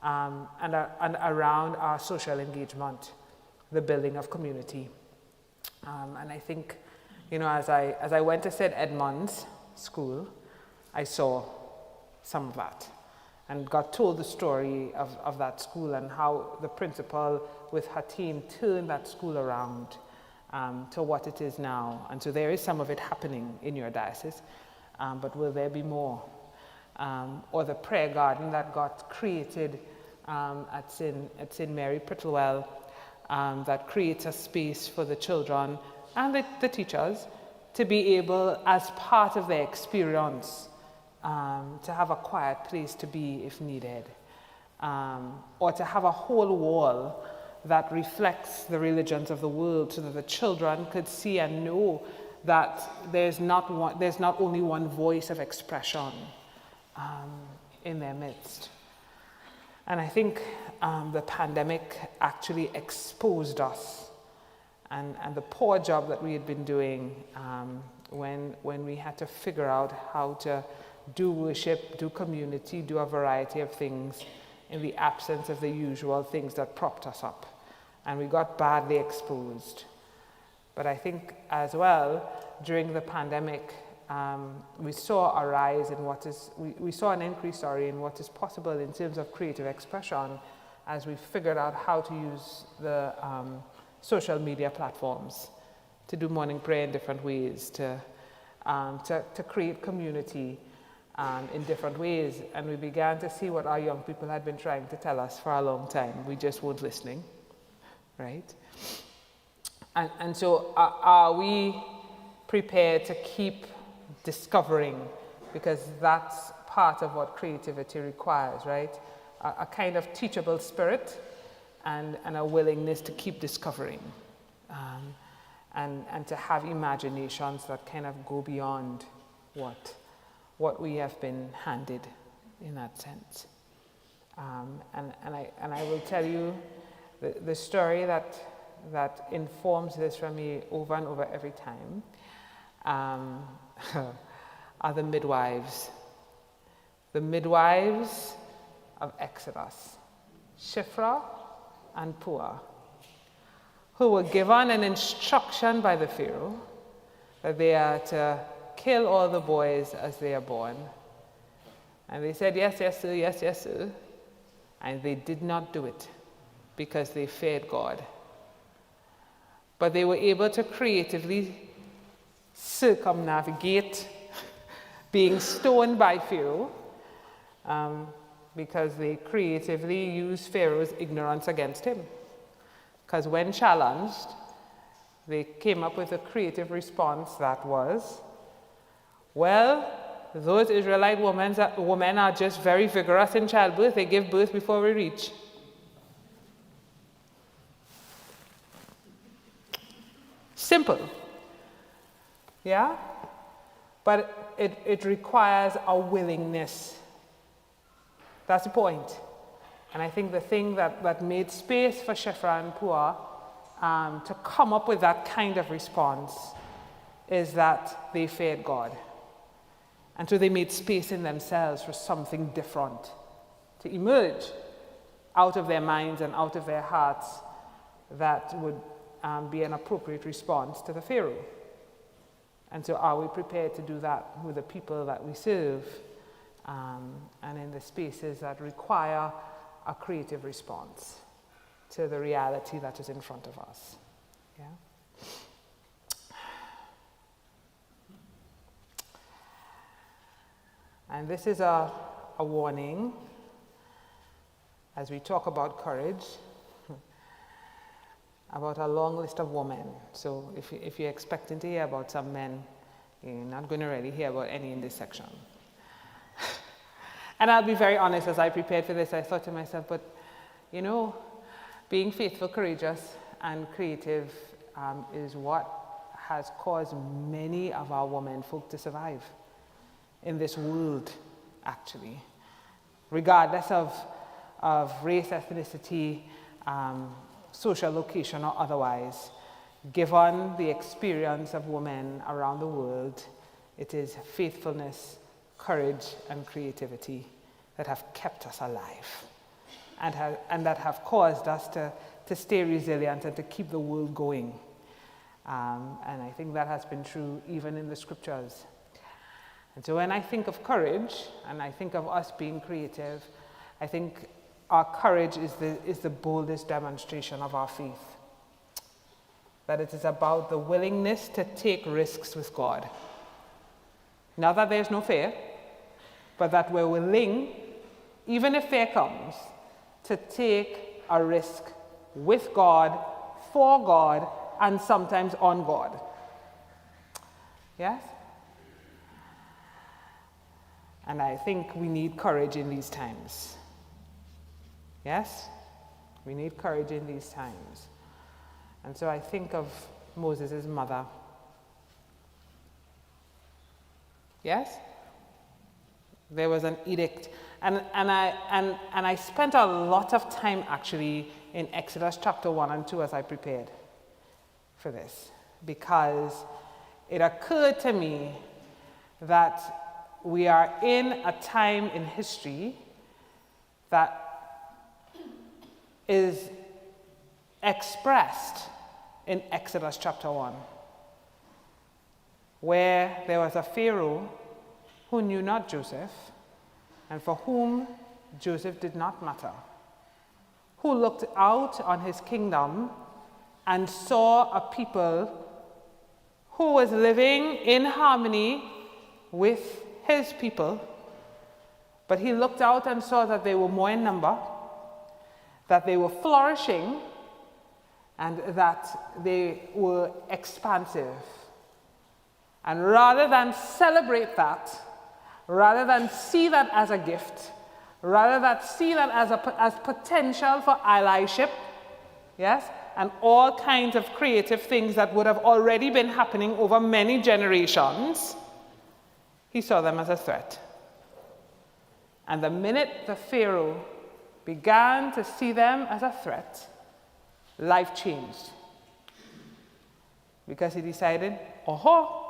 and around our social engagement, the building of community. And I think, as I went to St. Edmund's School, I saw some of that and got told the story of that school and how the principal with her team turned that school around to what it is now. And so there is some of it happening in your diocese, but will there be more? Or the prayer garden that got created at St. Mary Prittlewell, that creates a space for the children and the teachers to be able, as part of their experience, to have a quiet place to be if needed, or to have a whole wall that reflects the religions of the world so that the children could see and know that there's not only one voice of expression in their midst. And I think the pandemic actually exposed us and the poor job that we had been doing when we had to figure out how to do worship, do community, do a variety of things in the absence of the usual things that propped us up. And we got badly exposed. But I think as well, during the pandemic, we saw a rise in we saw an increase, in what is possible in terms of creative expression as we figured out how to use the social media platforms to do morning prayer in different ways, to create community in different ways. And we began to see what our young people had been trying to tell us for a long time. We just weren't listening, right? And so are we prepared to keep discovering? Because that's part of what creativity requires, right? A kind of teachable spirit and a willingness to keep discovering, and to have imaginations that kind of go beyond what we have been handed in that sense. And I will tell you the story that informs this for me over and over every time are the midwives. The midwives of Exodus, Shiphrah and Puah, who were given an instruction by the Pharaoh that they are to kill all the boys as they are born. And they said, yes, yes, sir, yes, yes, sir. And they did not do it because they feared God. But they were able to creatively circumnavigate being stoned by Pharaoh, because they creatively used Pharaoh's ignorance against him. Because when challenged, they came up with a creative response that was, well, those Israelite women are just very vigorous in childbirth. They give birth before we reach. Simple. Yeah? But it requires a willingness. That's the point. And I think the thing that made space for Shiphrah and Puah to come up with that kind of response is that they feared God. And so they made space in themselves for something different to emerge out of their minds and out of their hearts that would be an appropriate response to the Pharaoh. And so are we prepared to do that with the people that we serve and in the spaces that require a creative response to the reality that is in front of us? Yeah? And this is a warning as we talk about courage, about a long list of women. So if you're expecting to hear about some men, you're not going to really hear about any in this section. And I'll be very honest, as I prepared for this, I thought to myself, but you know, being faithful, courageous, and creative is what has caused many of our women folk to survive in this world, actually, regardless of race, ethnicity, social location, or otherwise. Given the experience of women around the world, it is faithfulness, courage, and creativity that have kept us alive and that have caused us to stay resilient and to keep the world going. And I think that has been true even in the scriptures. And so when I think of courage, and I think of us being creative, I think our courage is the boldest demonstration of our faith. That it is about the willingness to take risks with God. Not that there's no fear, but that we're willing, even if fear comes, to take a risk with God, for God, and sometimes on God. Yes? And I think we need courage in these times. Yes? We need courage in these times. And so I think of Moses' mother. Yes? There was an edict. And I spent a lot of time actually in Exodus chapter 1 and 2 as I prepared for this. Because it occurred to me that we are in a time in history that is expressed in Exodus chapter 1, where there was a Pharaoh who knew not Joseph, and for whom Joseph did not matter, who looked out on his kingdom and saw a people who was living in harmony with his people, but he looked out and saw that they were more in number, that they were flourishing, and that they were expansive. And rather than celebrate that, rather than see that as a gift, rather than see that as potential for allyship, yes, and all kinds of creative things that would have already been happening over many generations, he saw them as a threat. And the minute the Pharaoh began to see them as a threat, life changed. Because he decided, well,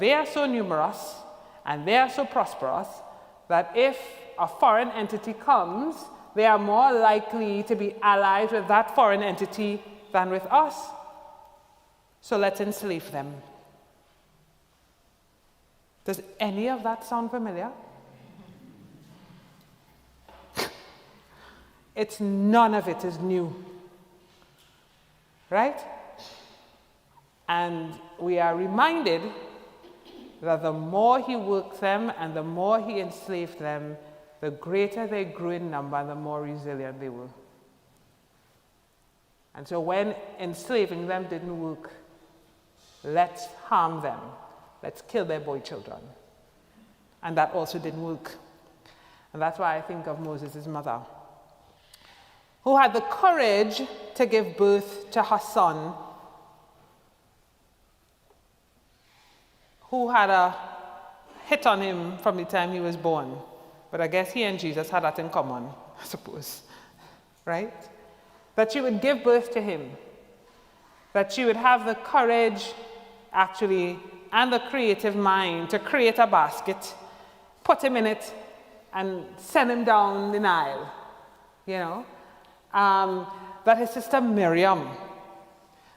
they are so numerous and they are so prosperous that if a foreign entity comes, they are more likely to be allied with that foreign entity than with us. So let's enslave them. Does any of that sound familiar? None of it is new, right? And we are reminded that the more he worked them and the more he enslaved them, the greater they grew in number and the more resilient they were. And so when enslaving them didn't work, let's harm them. Let's kill their boy children. And that also didn't work. And that's why I think of Moses' mother, who had the courage to give birth to her son, who had a hit on him from the time he was born. But I guess he and Jesus had that in common, I suppose, right? That she would give birth to him, that she would have the courage, actually, and the creative mind to create a basket, put him in it, and send him down the Nile, you know? That his sister Miriam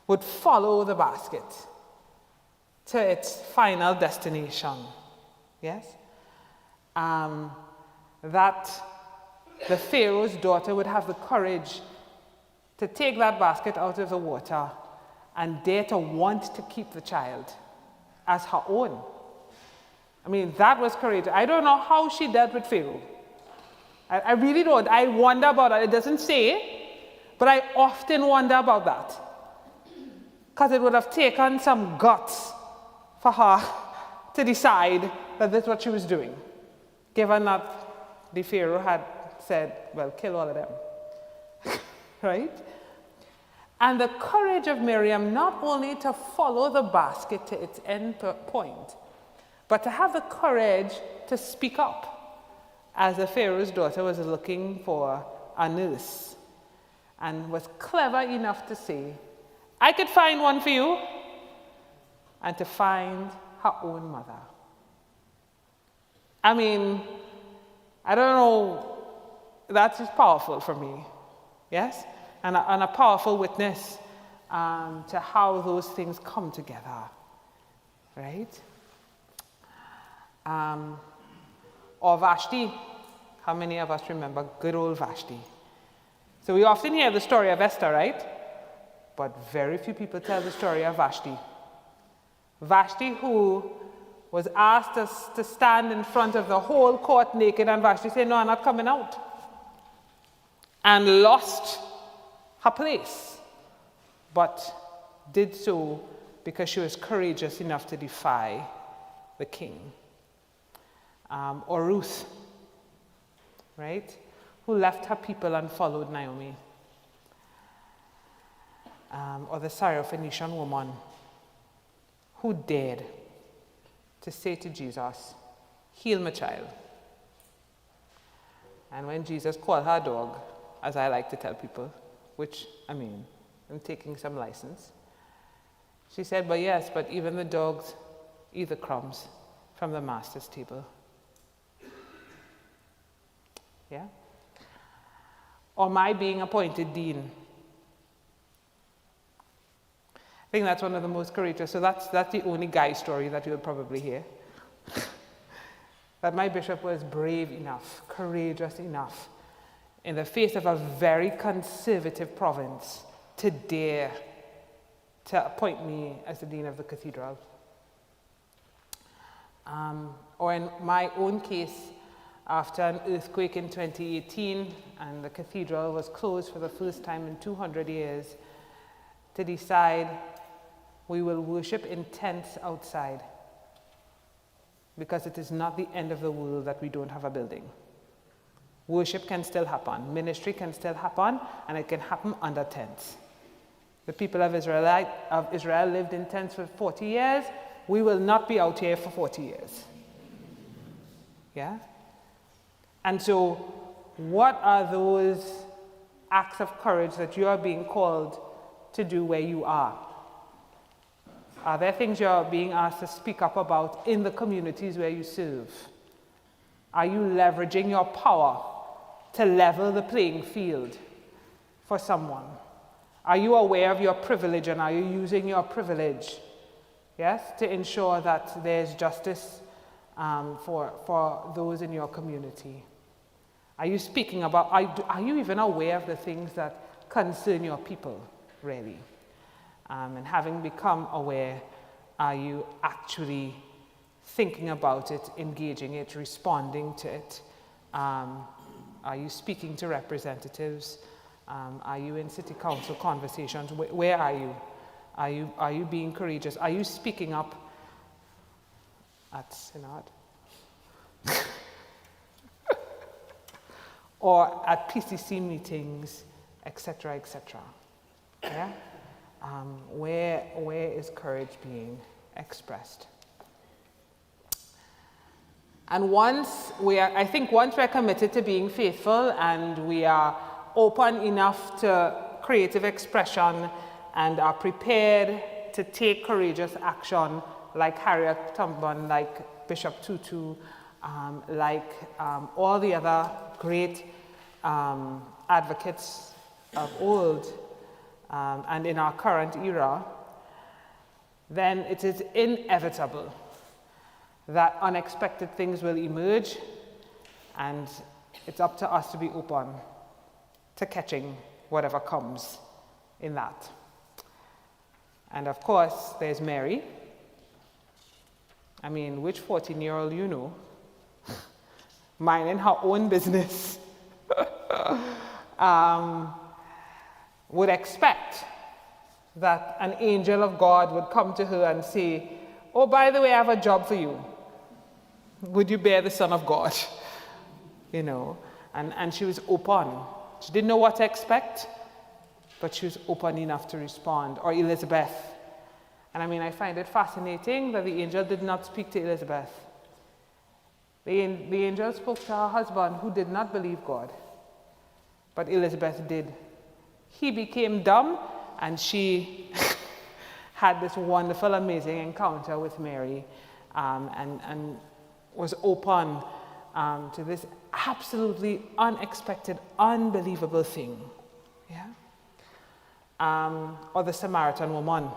would follow the basket to its final destination. Yes? That the Pharaoh's daughter would have the courage to take that basket out of the water and dare to want to keep the child as her own. I mean, that was courageous. I don't know how she dealt with Pharaoh. I really don't. I wonder about that. It doesn't say, but I often wonder about that. Because it would have taken some guts for her to decide that that's what she was doing, given that the Pharaoh had said, well, kill all of them. Right? And the courage of Miriam not only to follow the basket to its end point, but to have the courage to speak up as the Pharaoh's daughter was looking for a nurse, and was clever enough to say, I could find one for you, and to find her own mother. I mean, I don't know, that's just powerful for me, yes? And a powerful witness to how those things come together, right? Or Vashti. How many of us remember good old Vashti? So we often hear the story of Esther, right? But very few people tell the story of Vashti. Vashti, who was asked to stand in front of the whole court naked, and Vashti said, no, I'm not coming out. And lost her place, but did so because she was courageous enough to defy the king. Or Ruth, right, who left her people and followed Naomi. Or the Syrophoenician woman who dared to say to Jesus, heal my child. And when Jesus called her dog, as I like to tell people, which, I mean, I'm taking some license, she said, but yes, but even the dogs eat the crumbs from the master's table. Yeah? Or my being appointed dean. I think that's one of the most courageous. So that's the only guy story that you'll probably hear. That my bishop was brave enough, courageous enough, in the face of a very conservative province, to dare to appoint me as the dean of the cathedral. Or in my own case, after an earthquake in 2018, and the cathedral was closed for the first time in 200 years, to decide we will worship in tents outside, because it is not the end of the world that we don't have a building. Worship can still happen, ministry can still happen, and it can happen under tents. The people of Israel lived in tents for 40 years. We will not be out here for 40 years. Yeah? And so, what are those acts of courage that you are being called to do where you are? Are there things you're being asked to speak up about in the communities where you serve? Are you leveraging your power to level the playing field for someone? Are you aware of your privilege, and are you using your privilege, yes, to ensure that there's justice for those in your community? Are you speaking about, are you even aware of the things that concern your people, really? And having become aware, are you actually thinking about it, engaging it, responding to it? Are you speaking to representatives? Are you in city council conversations? Where are you? Are you being courageous? Are you speaking up at Synod? Or at PCC meetings, etc., etc. Yeah? Where is courage being expressed? And once we're committed to being faithful, and we are open enough to creative expression, and are prepared to take courageous action, like Harriet Tubman, like Bishop Tutu, like all the other great advocates of old, and in our current era, then it is inevitable that unexpected things will emerge, and it's up to us to be open to catching whatever comes in that. And of course, there's Mary. I mean, which 14-year-old you know, minding her own business, would expect that an angel of God would come to her and say, oh, by the way, I have a job for you. Would you bear the Son of God? You know, and she was open. She didn't know what to expect, but she was open enough to respond. Or Elizabeth. And I mean, I find it fascinating that the angel did not speak to Elizabeth. The angel spoke to her husband, who did not believe God. But Elizabeth did. He became dumb, and she had this wonderful, amazing encounter with Mary, and was open to this absolutely unexpected, unbelievable thing. Yeah? Or the Samaritan woman,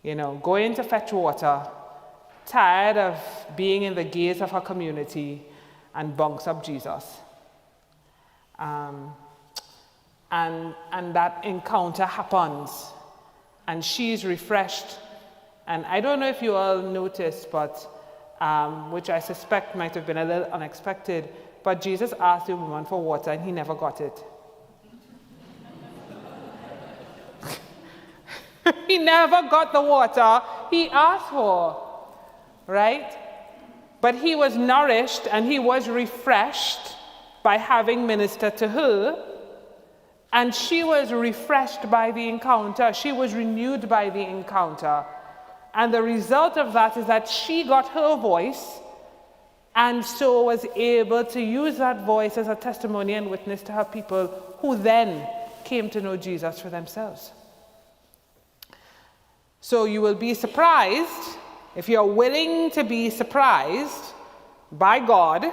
you know, going to fetch water, tired of being in the gaze of her community, and bunks up Jesus. And that encounter happens, and she's refreshed. And I don't know if you all noticed, but which I suspect might have been a little unexpected, but Jesus asked the woman for water, and he never got it. He never got the water he asked for, right? But he was nourished and he was refreshed by having ministered to her, and she was refreshed by the encounter. She was renewed by the encounter. And the result of that is that she got her voice, and so was able to use that voice as a testimony and witness to her people, who then came to know Jesus for themselves. So you will be surprised, if you're willing to be surprised by God.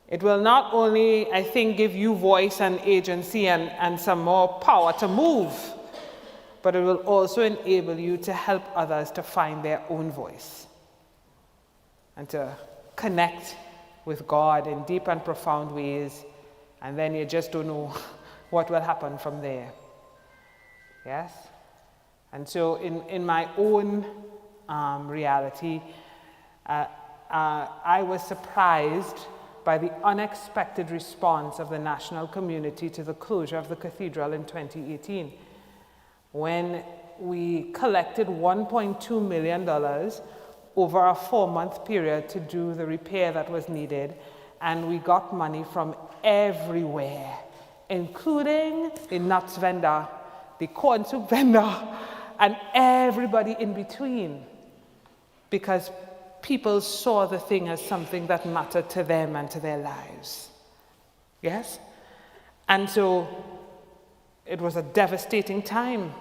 It will not only, I think, give you voice and agency and some more power to move, but it will also enable you to help others to find their own voice and to connect with God in deep and profound ways, and then you just don't know what will happen from there. Yes? And so in my own reality, I was surprised by the unexpected response of the national community to the closure of the cathedral in 2018, when we collected $1.2 million over a 4-month period to do the repair that was needed, and we got money from everywhere, including the nuts vendor, the corn soup vendor, and everybody in between, because people saw the thing as something that mattered to them and to their lives. Yes? And so it was a devastating time,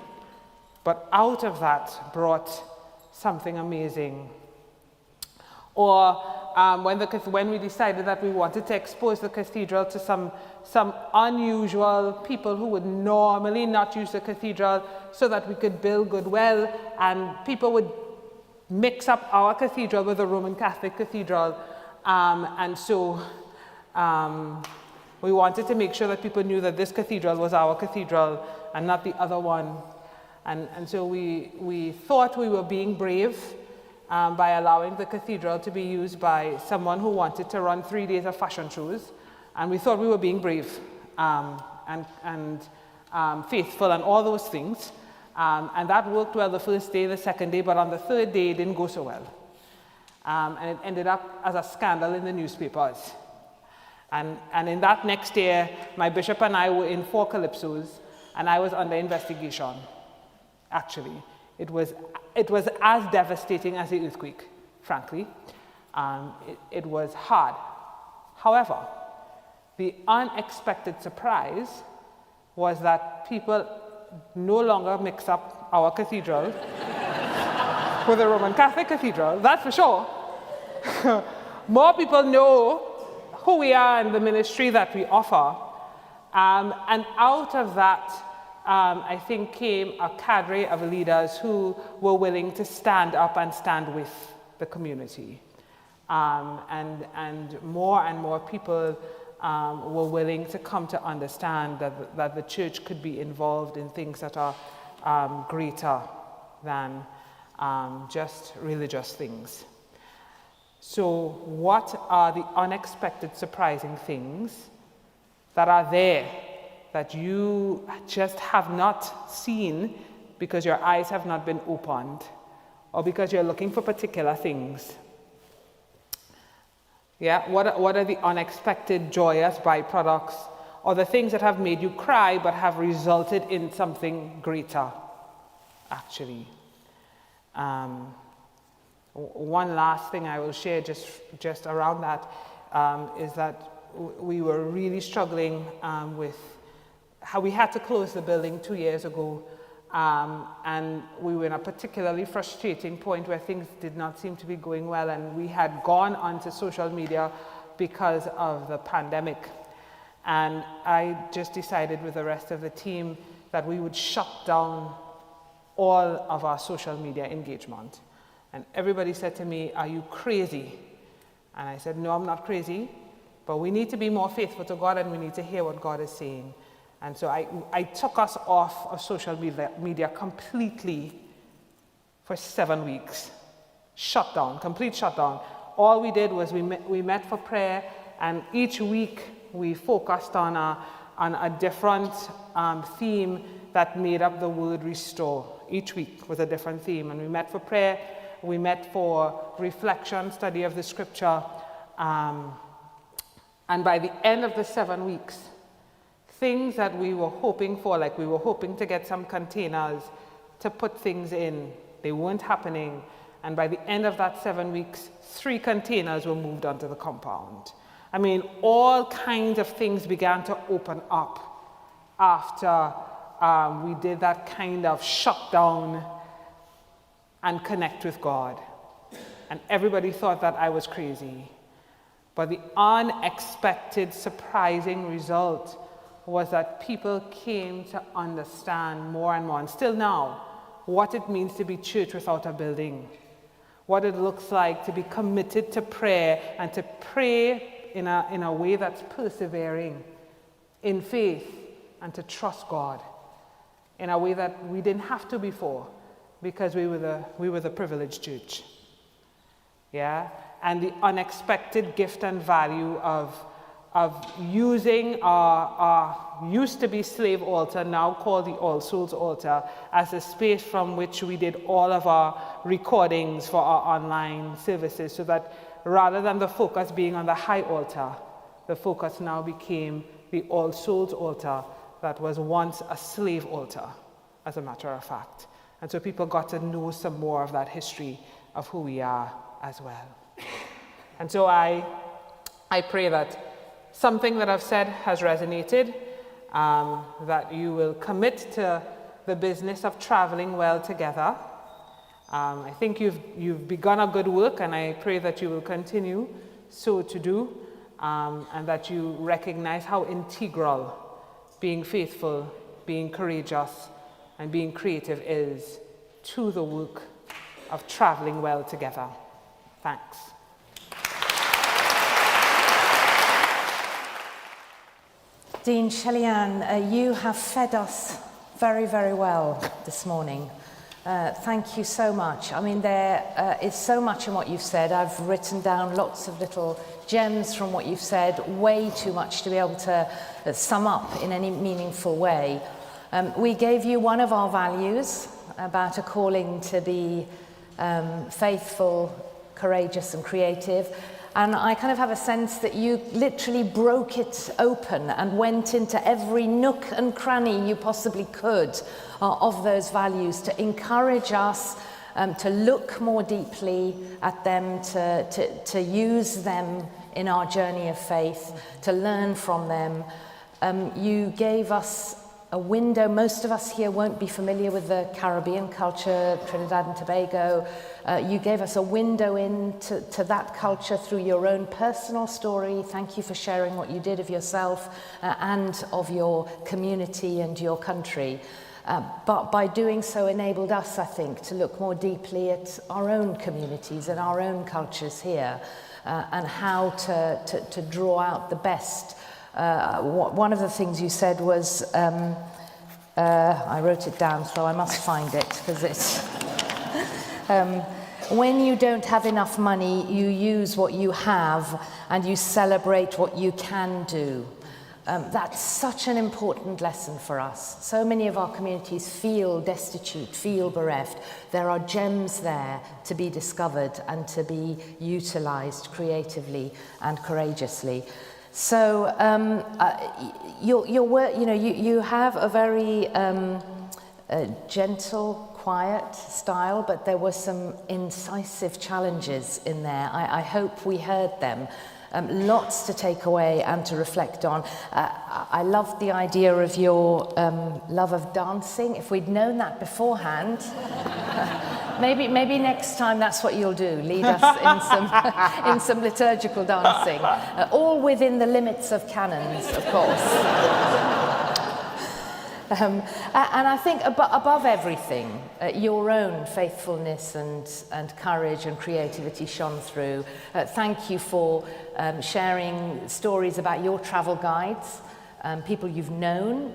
but out of that brought something amazing. Or when we decided that we wanted to expose the cathedral to some unusual people who would normally not use the cathedral, so that we could build goodwill, and people would mix up our cathedral with the Roman Catholic cathedral. And so we wanted to make sure that people knew that this cathedral was our cathedral and not the other one. And so we thought we were being brave by allowing the cathedral to be used by someone who wanted to run 3 days of fashion shows. And we thought we were being brave and faithful and all those things. And that worked well the first day, the second day, but on the third day it didn't go so well. And it ended up as a scandal in the newspapers. And in that next year, my bishop and I were in 4 calypsos, and I was under investigation, actually. It was as devastating as the earthquake, frankly. It was hard. However, the unexpected surprise was that people no longer mix up our cathedral with the Roman Catholic cathedral, that's for sure. More people know who we are and the ministry that we offer. And out of that I think came a cadre of leaders who were willing to stand up and stand with the community. And more people were willing to come to understand that the church could be involved in things that are greater than just religious things. So what are the unexpected, surprising things that are there that you just have not seen because your eyes have not been opened, or because you're looking for particular things? Yeah, what are the unexpected, joyous byproducts, or the things that have made you cry but have resulted in something greater, actually? One last thing I will share just around that is that we were really struggling with how we had to close the building 2 years ago, and we were in a particularly frustrating point where things did not seem to be going well, and we had gone onto social media because of the pandemic. And I just decided with the rest of the team that we would shut down all of our social media engagement. And everybody said to me, "Are you crazy?" And I said, "No, I'm not crazy, but we need to be more faithful to God, and we need to hear what God is saying." And so I took us off of social media completely for 7 weeks. Shut down, complete shutdown. All we did was we met for prayer, and each week we focused on a different theme that made up the word restore. Each week was a different theme, and we met for prayer, we met for reflection, study of the scripture, and by the end of the 7 weeks, things that we were hoping for, like we were hoping to get some containers to put things in, they weren't happening. And by the end of that 7 weeks, 3 containers were moved onto the compound. I mean, all kinds of things began to open up after we did that kind of shutdown and connect with God. And everybody thought that I was crazy. But the unexpected, surprising result was that people came to understand more and more, and still now, what it means to be church without a building, what it looks like to be committed to prayer and to pray in a way that's persevering in faith, and to trust God in a way that we didn't have to before, because we were the privileged church. Yeah, and the unexpected gift and value of using our used to be slave altar, now called the All Souls altar, as a space from which we did all of our recordings for our online services, so that rather than the focus being on the high altar, the focus now became the All Souls altar that was once a slave altar, as a matter of fact. And so people got to know some more of that history of who we are as well. And so I pray that something that I've said has resonated, that you will commit to the business of traveling well together. I think you've begun a good work, and I pray that you will continue so to do, and that you recognize how integral being faithful, being courageous, and being creative is to the work of traveling well together. Thanks. Dean Shelley-Ann, you have fed us very, very well this morning. Thank you so much. I mean, there is so much in what you've said. I've written down lots of little gems from what you've said, way too much to be able to sum up in any meaningful way. We gave you one of our values about a calling to be faithful, courageous and creative. And I kind of have a sense that you literally broke it open and went into every nook and cranny you possibly could of those values to encourage us to look more deeply at them, to use them in our journey of faith, to learn from them. You gave us a window. Most of us here won't be familiar with the Caribbean culture, Trinidad and Tobago. You gave us a window into that culture through your own personal story. Thank you for sharing what you did of yourself and of your community and your country. But by doing so enabled us, I think, to look more deeply at our own communities and our own cultures here and how to draw out the best. One of the things you said was, I wrote it down, so I must find it, because it's, when you don't have enough money, you use what you have and you celebrate what you can do. That's such an important lesson for us. So many of our communities feel destitute, feel bereft. There are gems there to be discovered and to be utilized creatively and courageously. So your work, you have a very gentle, quiet style, but there were some incisive challenges in there. I hope we heard them. Lots to take away and to reflect on. I loved the idea of your love of dancing. If we'd known that beforehand, maybe next time that's what you'll do, lead us in some liturgical dancing, all within the limits of canons, of course. And I think above everything, your own faithfulness and courage and creativity shone through. Thank you for sharing stories about your travel guides, people you've known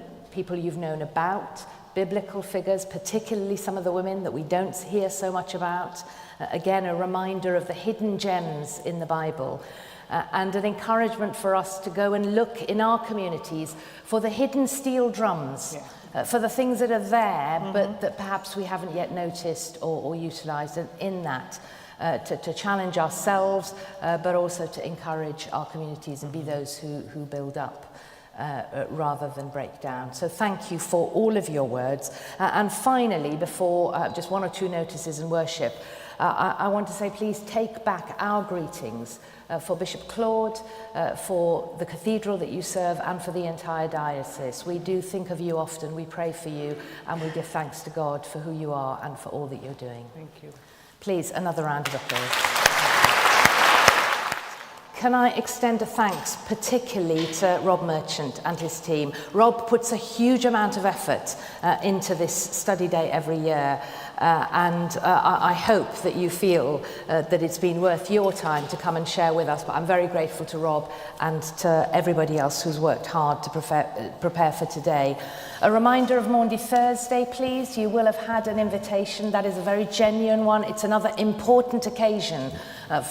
about, biblical figures, particularly some of the women that we don't hear so much about. Again, a reminder of the hidden gems in the Bible. And an encouragement for us to go and look in our communities for the hidden steel drums, for the things that are there, but that perhaps we haven't yet noticed or utilised in that, to challenge ourselves, but also to encourage our communities and be those who build up rather than break down. So thank you for all of your words. And finally, before just one or two notices in worship, I want to say please take back our greetings for Bishop Claude, for the cathedral that you serve, and for the entire diocese. We do think of you often, we pray for you, and we give thanks to God for who you are and for all that you're doing. Thank you. Please, another round of applause. Can I extend a thanks particularly to Rob Merchant and his team. Rob puts a huge amount of effort into this study day every year, and I hope that you feel that it's been worth your time to come and share with us. But I'm very grateful to Rob and to everybody else who's worked hard to prepare for today. A reminder of Maundy Thursday, please. You will have had an invitation. That is a very genuine one. It's another important occasion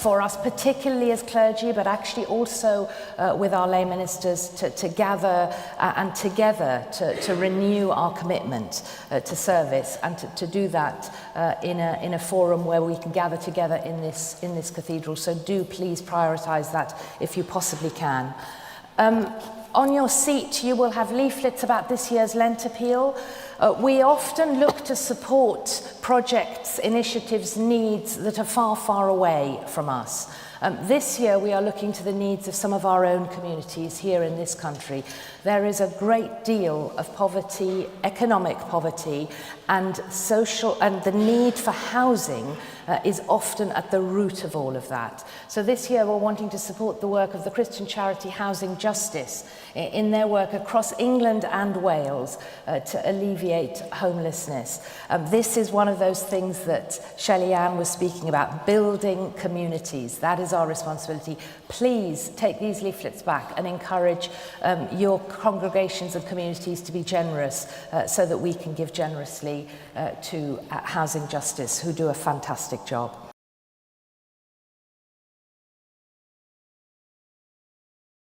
for us, particularly as clergy, but actually also with our lay ministers to gather and together to renew our commitment to service, and to do that in a forum where we can gather together in this cathedral. So do please prioritise that if you possibly can. On your seat, you will have leaflets about this year's Lent Appeal. We often look to support projects, initiatives, needs that are far, far away from us. This year, we are looking to the needs of some of our own communities here in this country. There is a great deal of poverty, economic poverty, and social, and the need for housing is often at the root of all of that. So this year, we're wanting to support the work of the Christian charity Housing Justice in their work across England and Wales to alleviate homelessness. This is one of those things that Shelley-Ann was speaking about, building communities. That is our responsibility. Please take these leaflets back and encourage your congregations and communities to be generous so that we can give generously to Housing Justice, who do a fantastic job.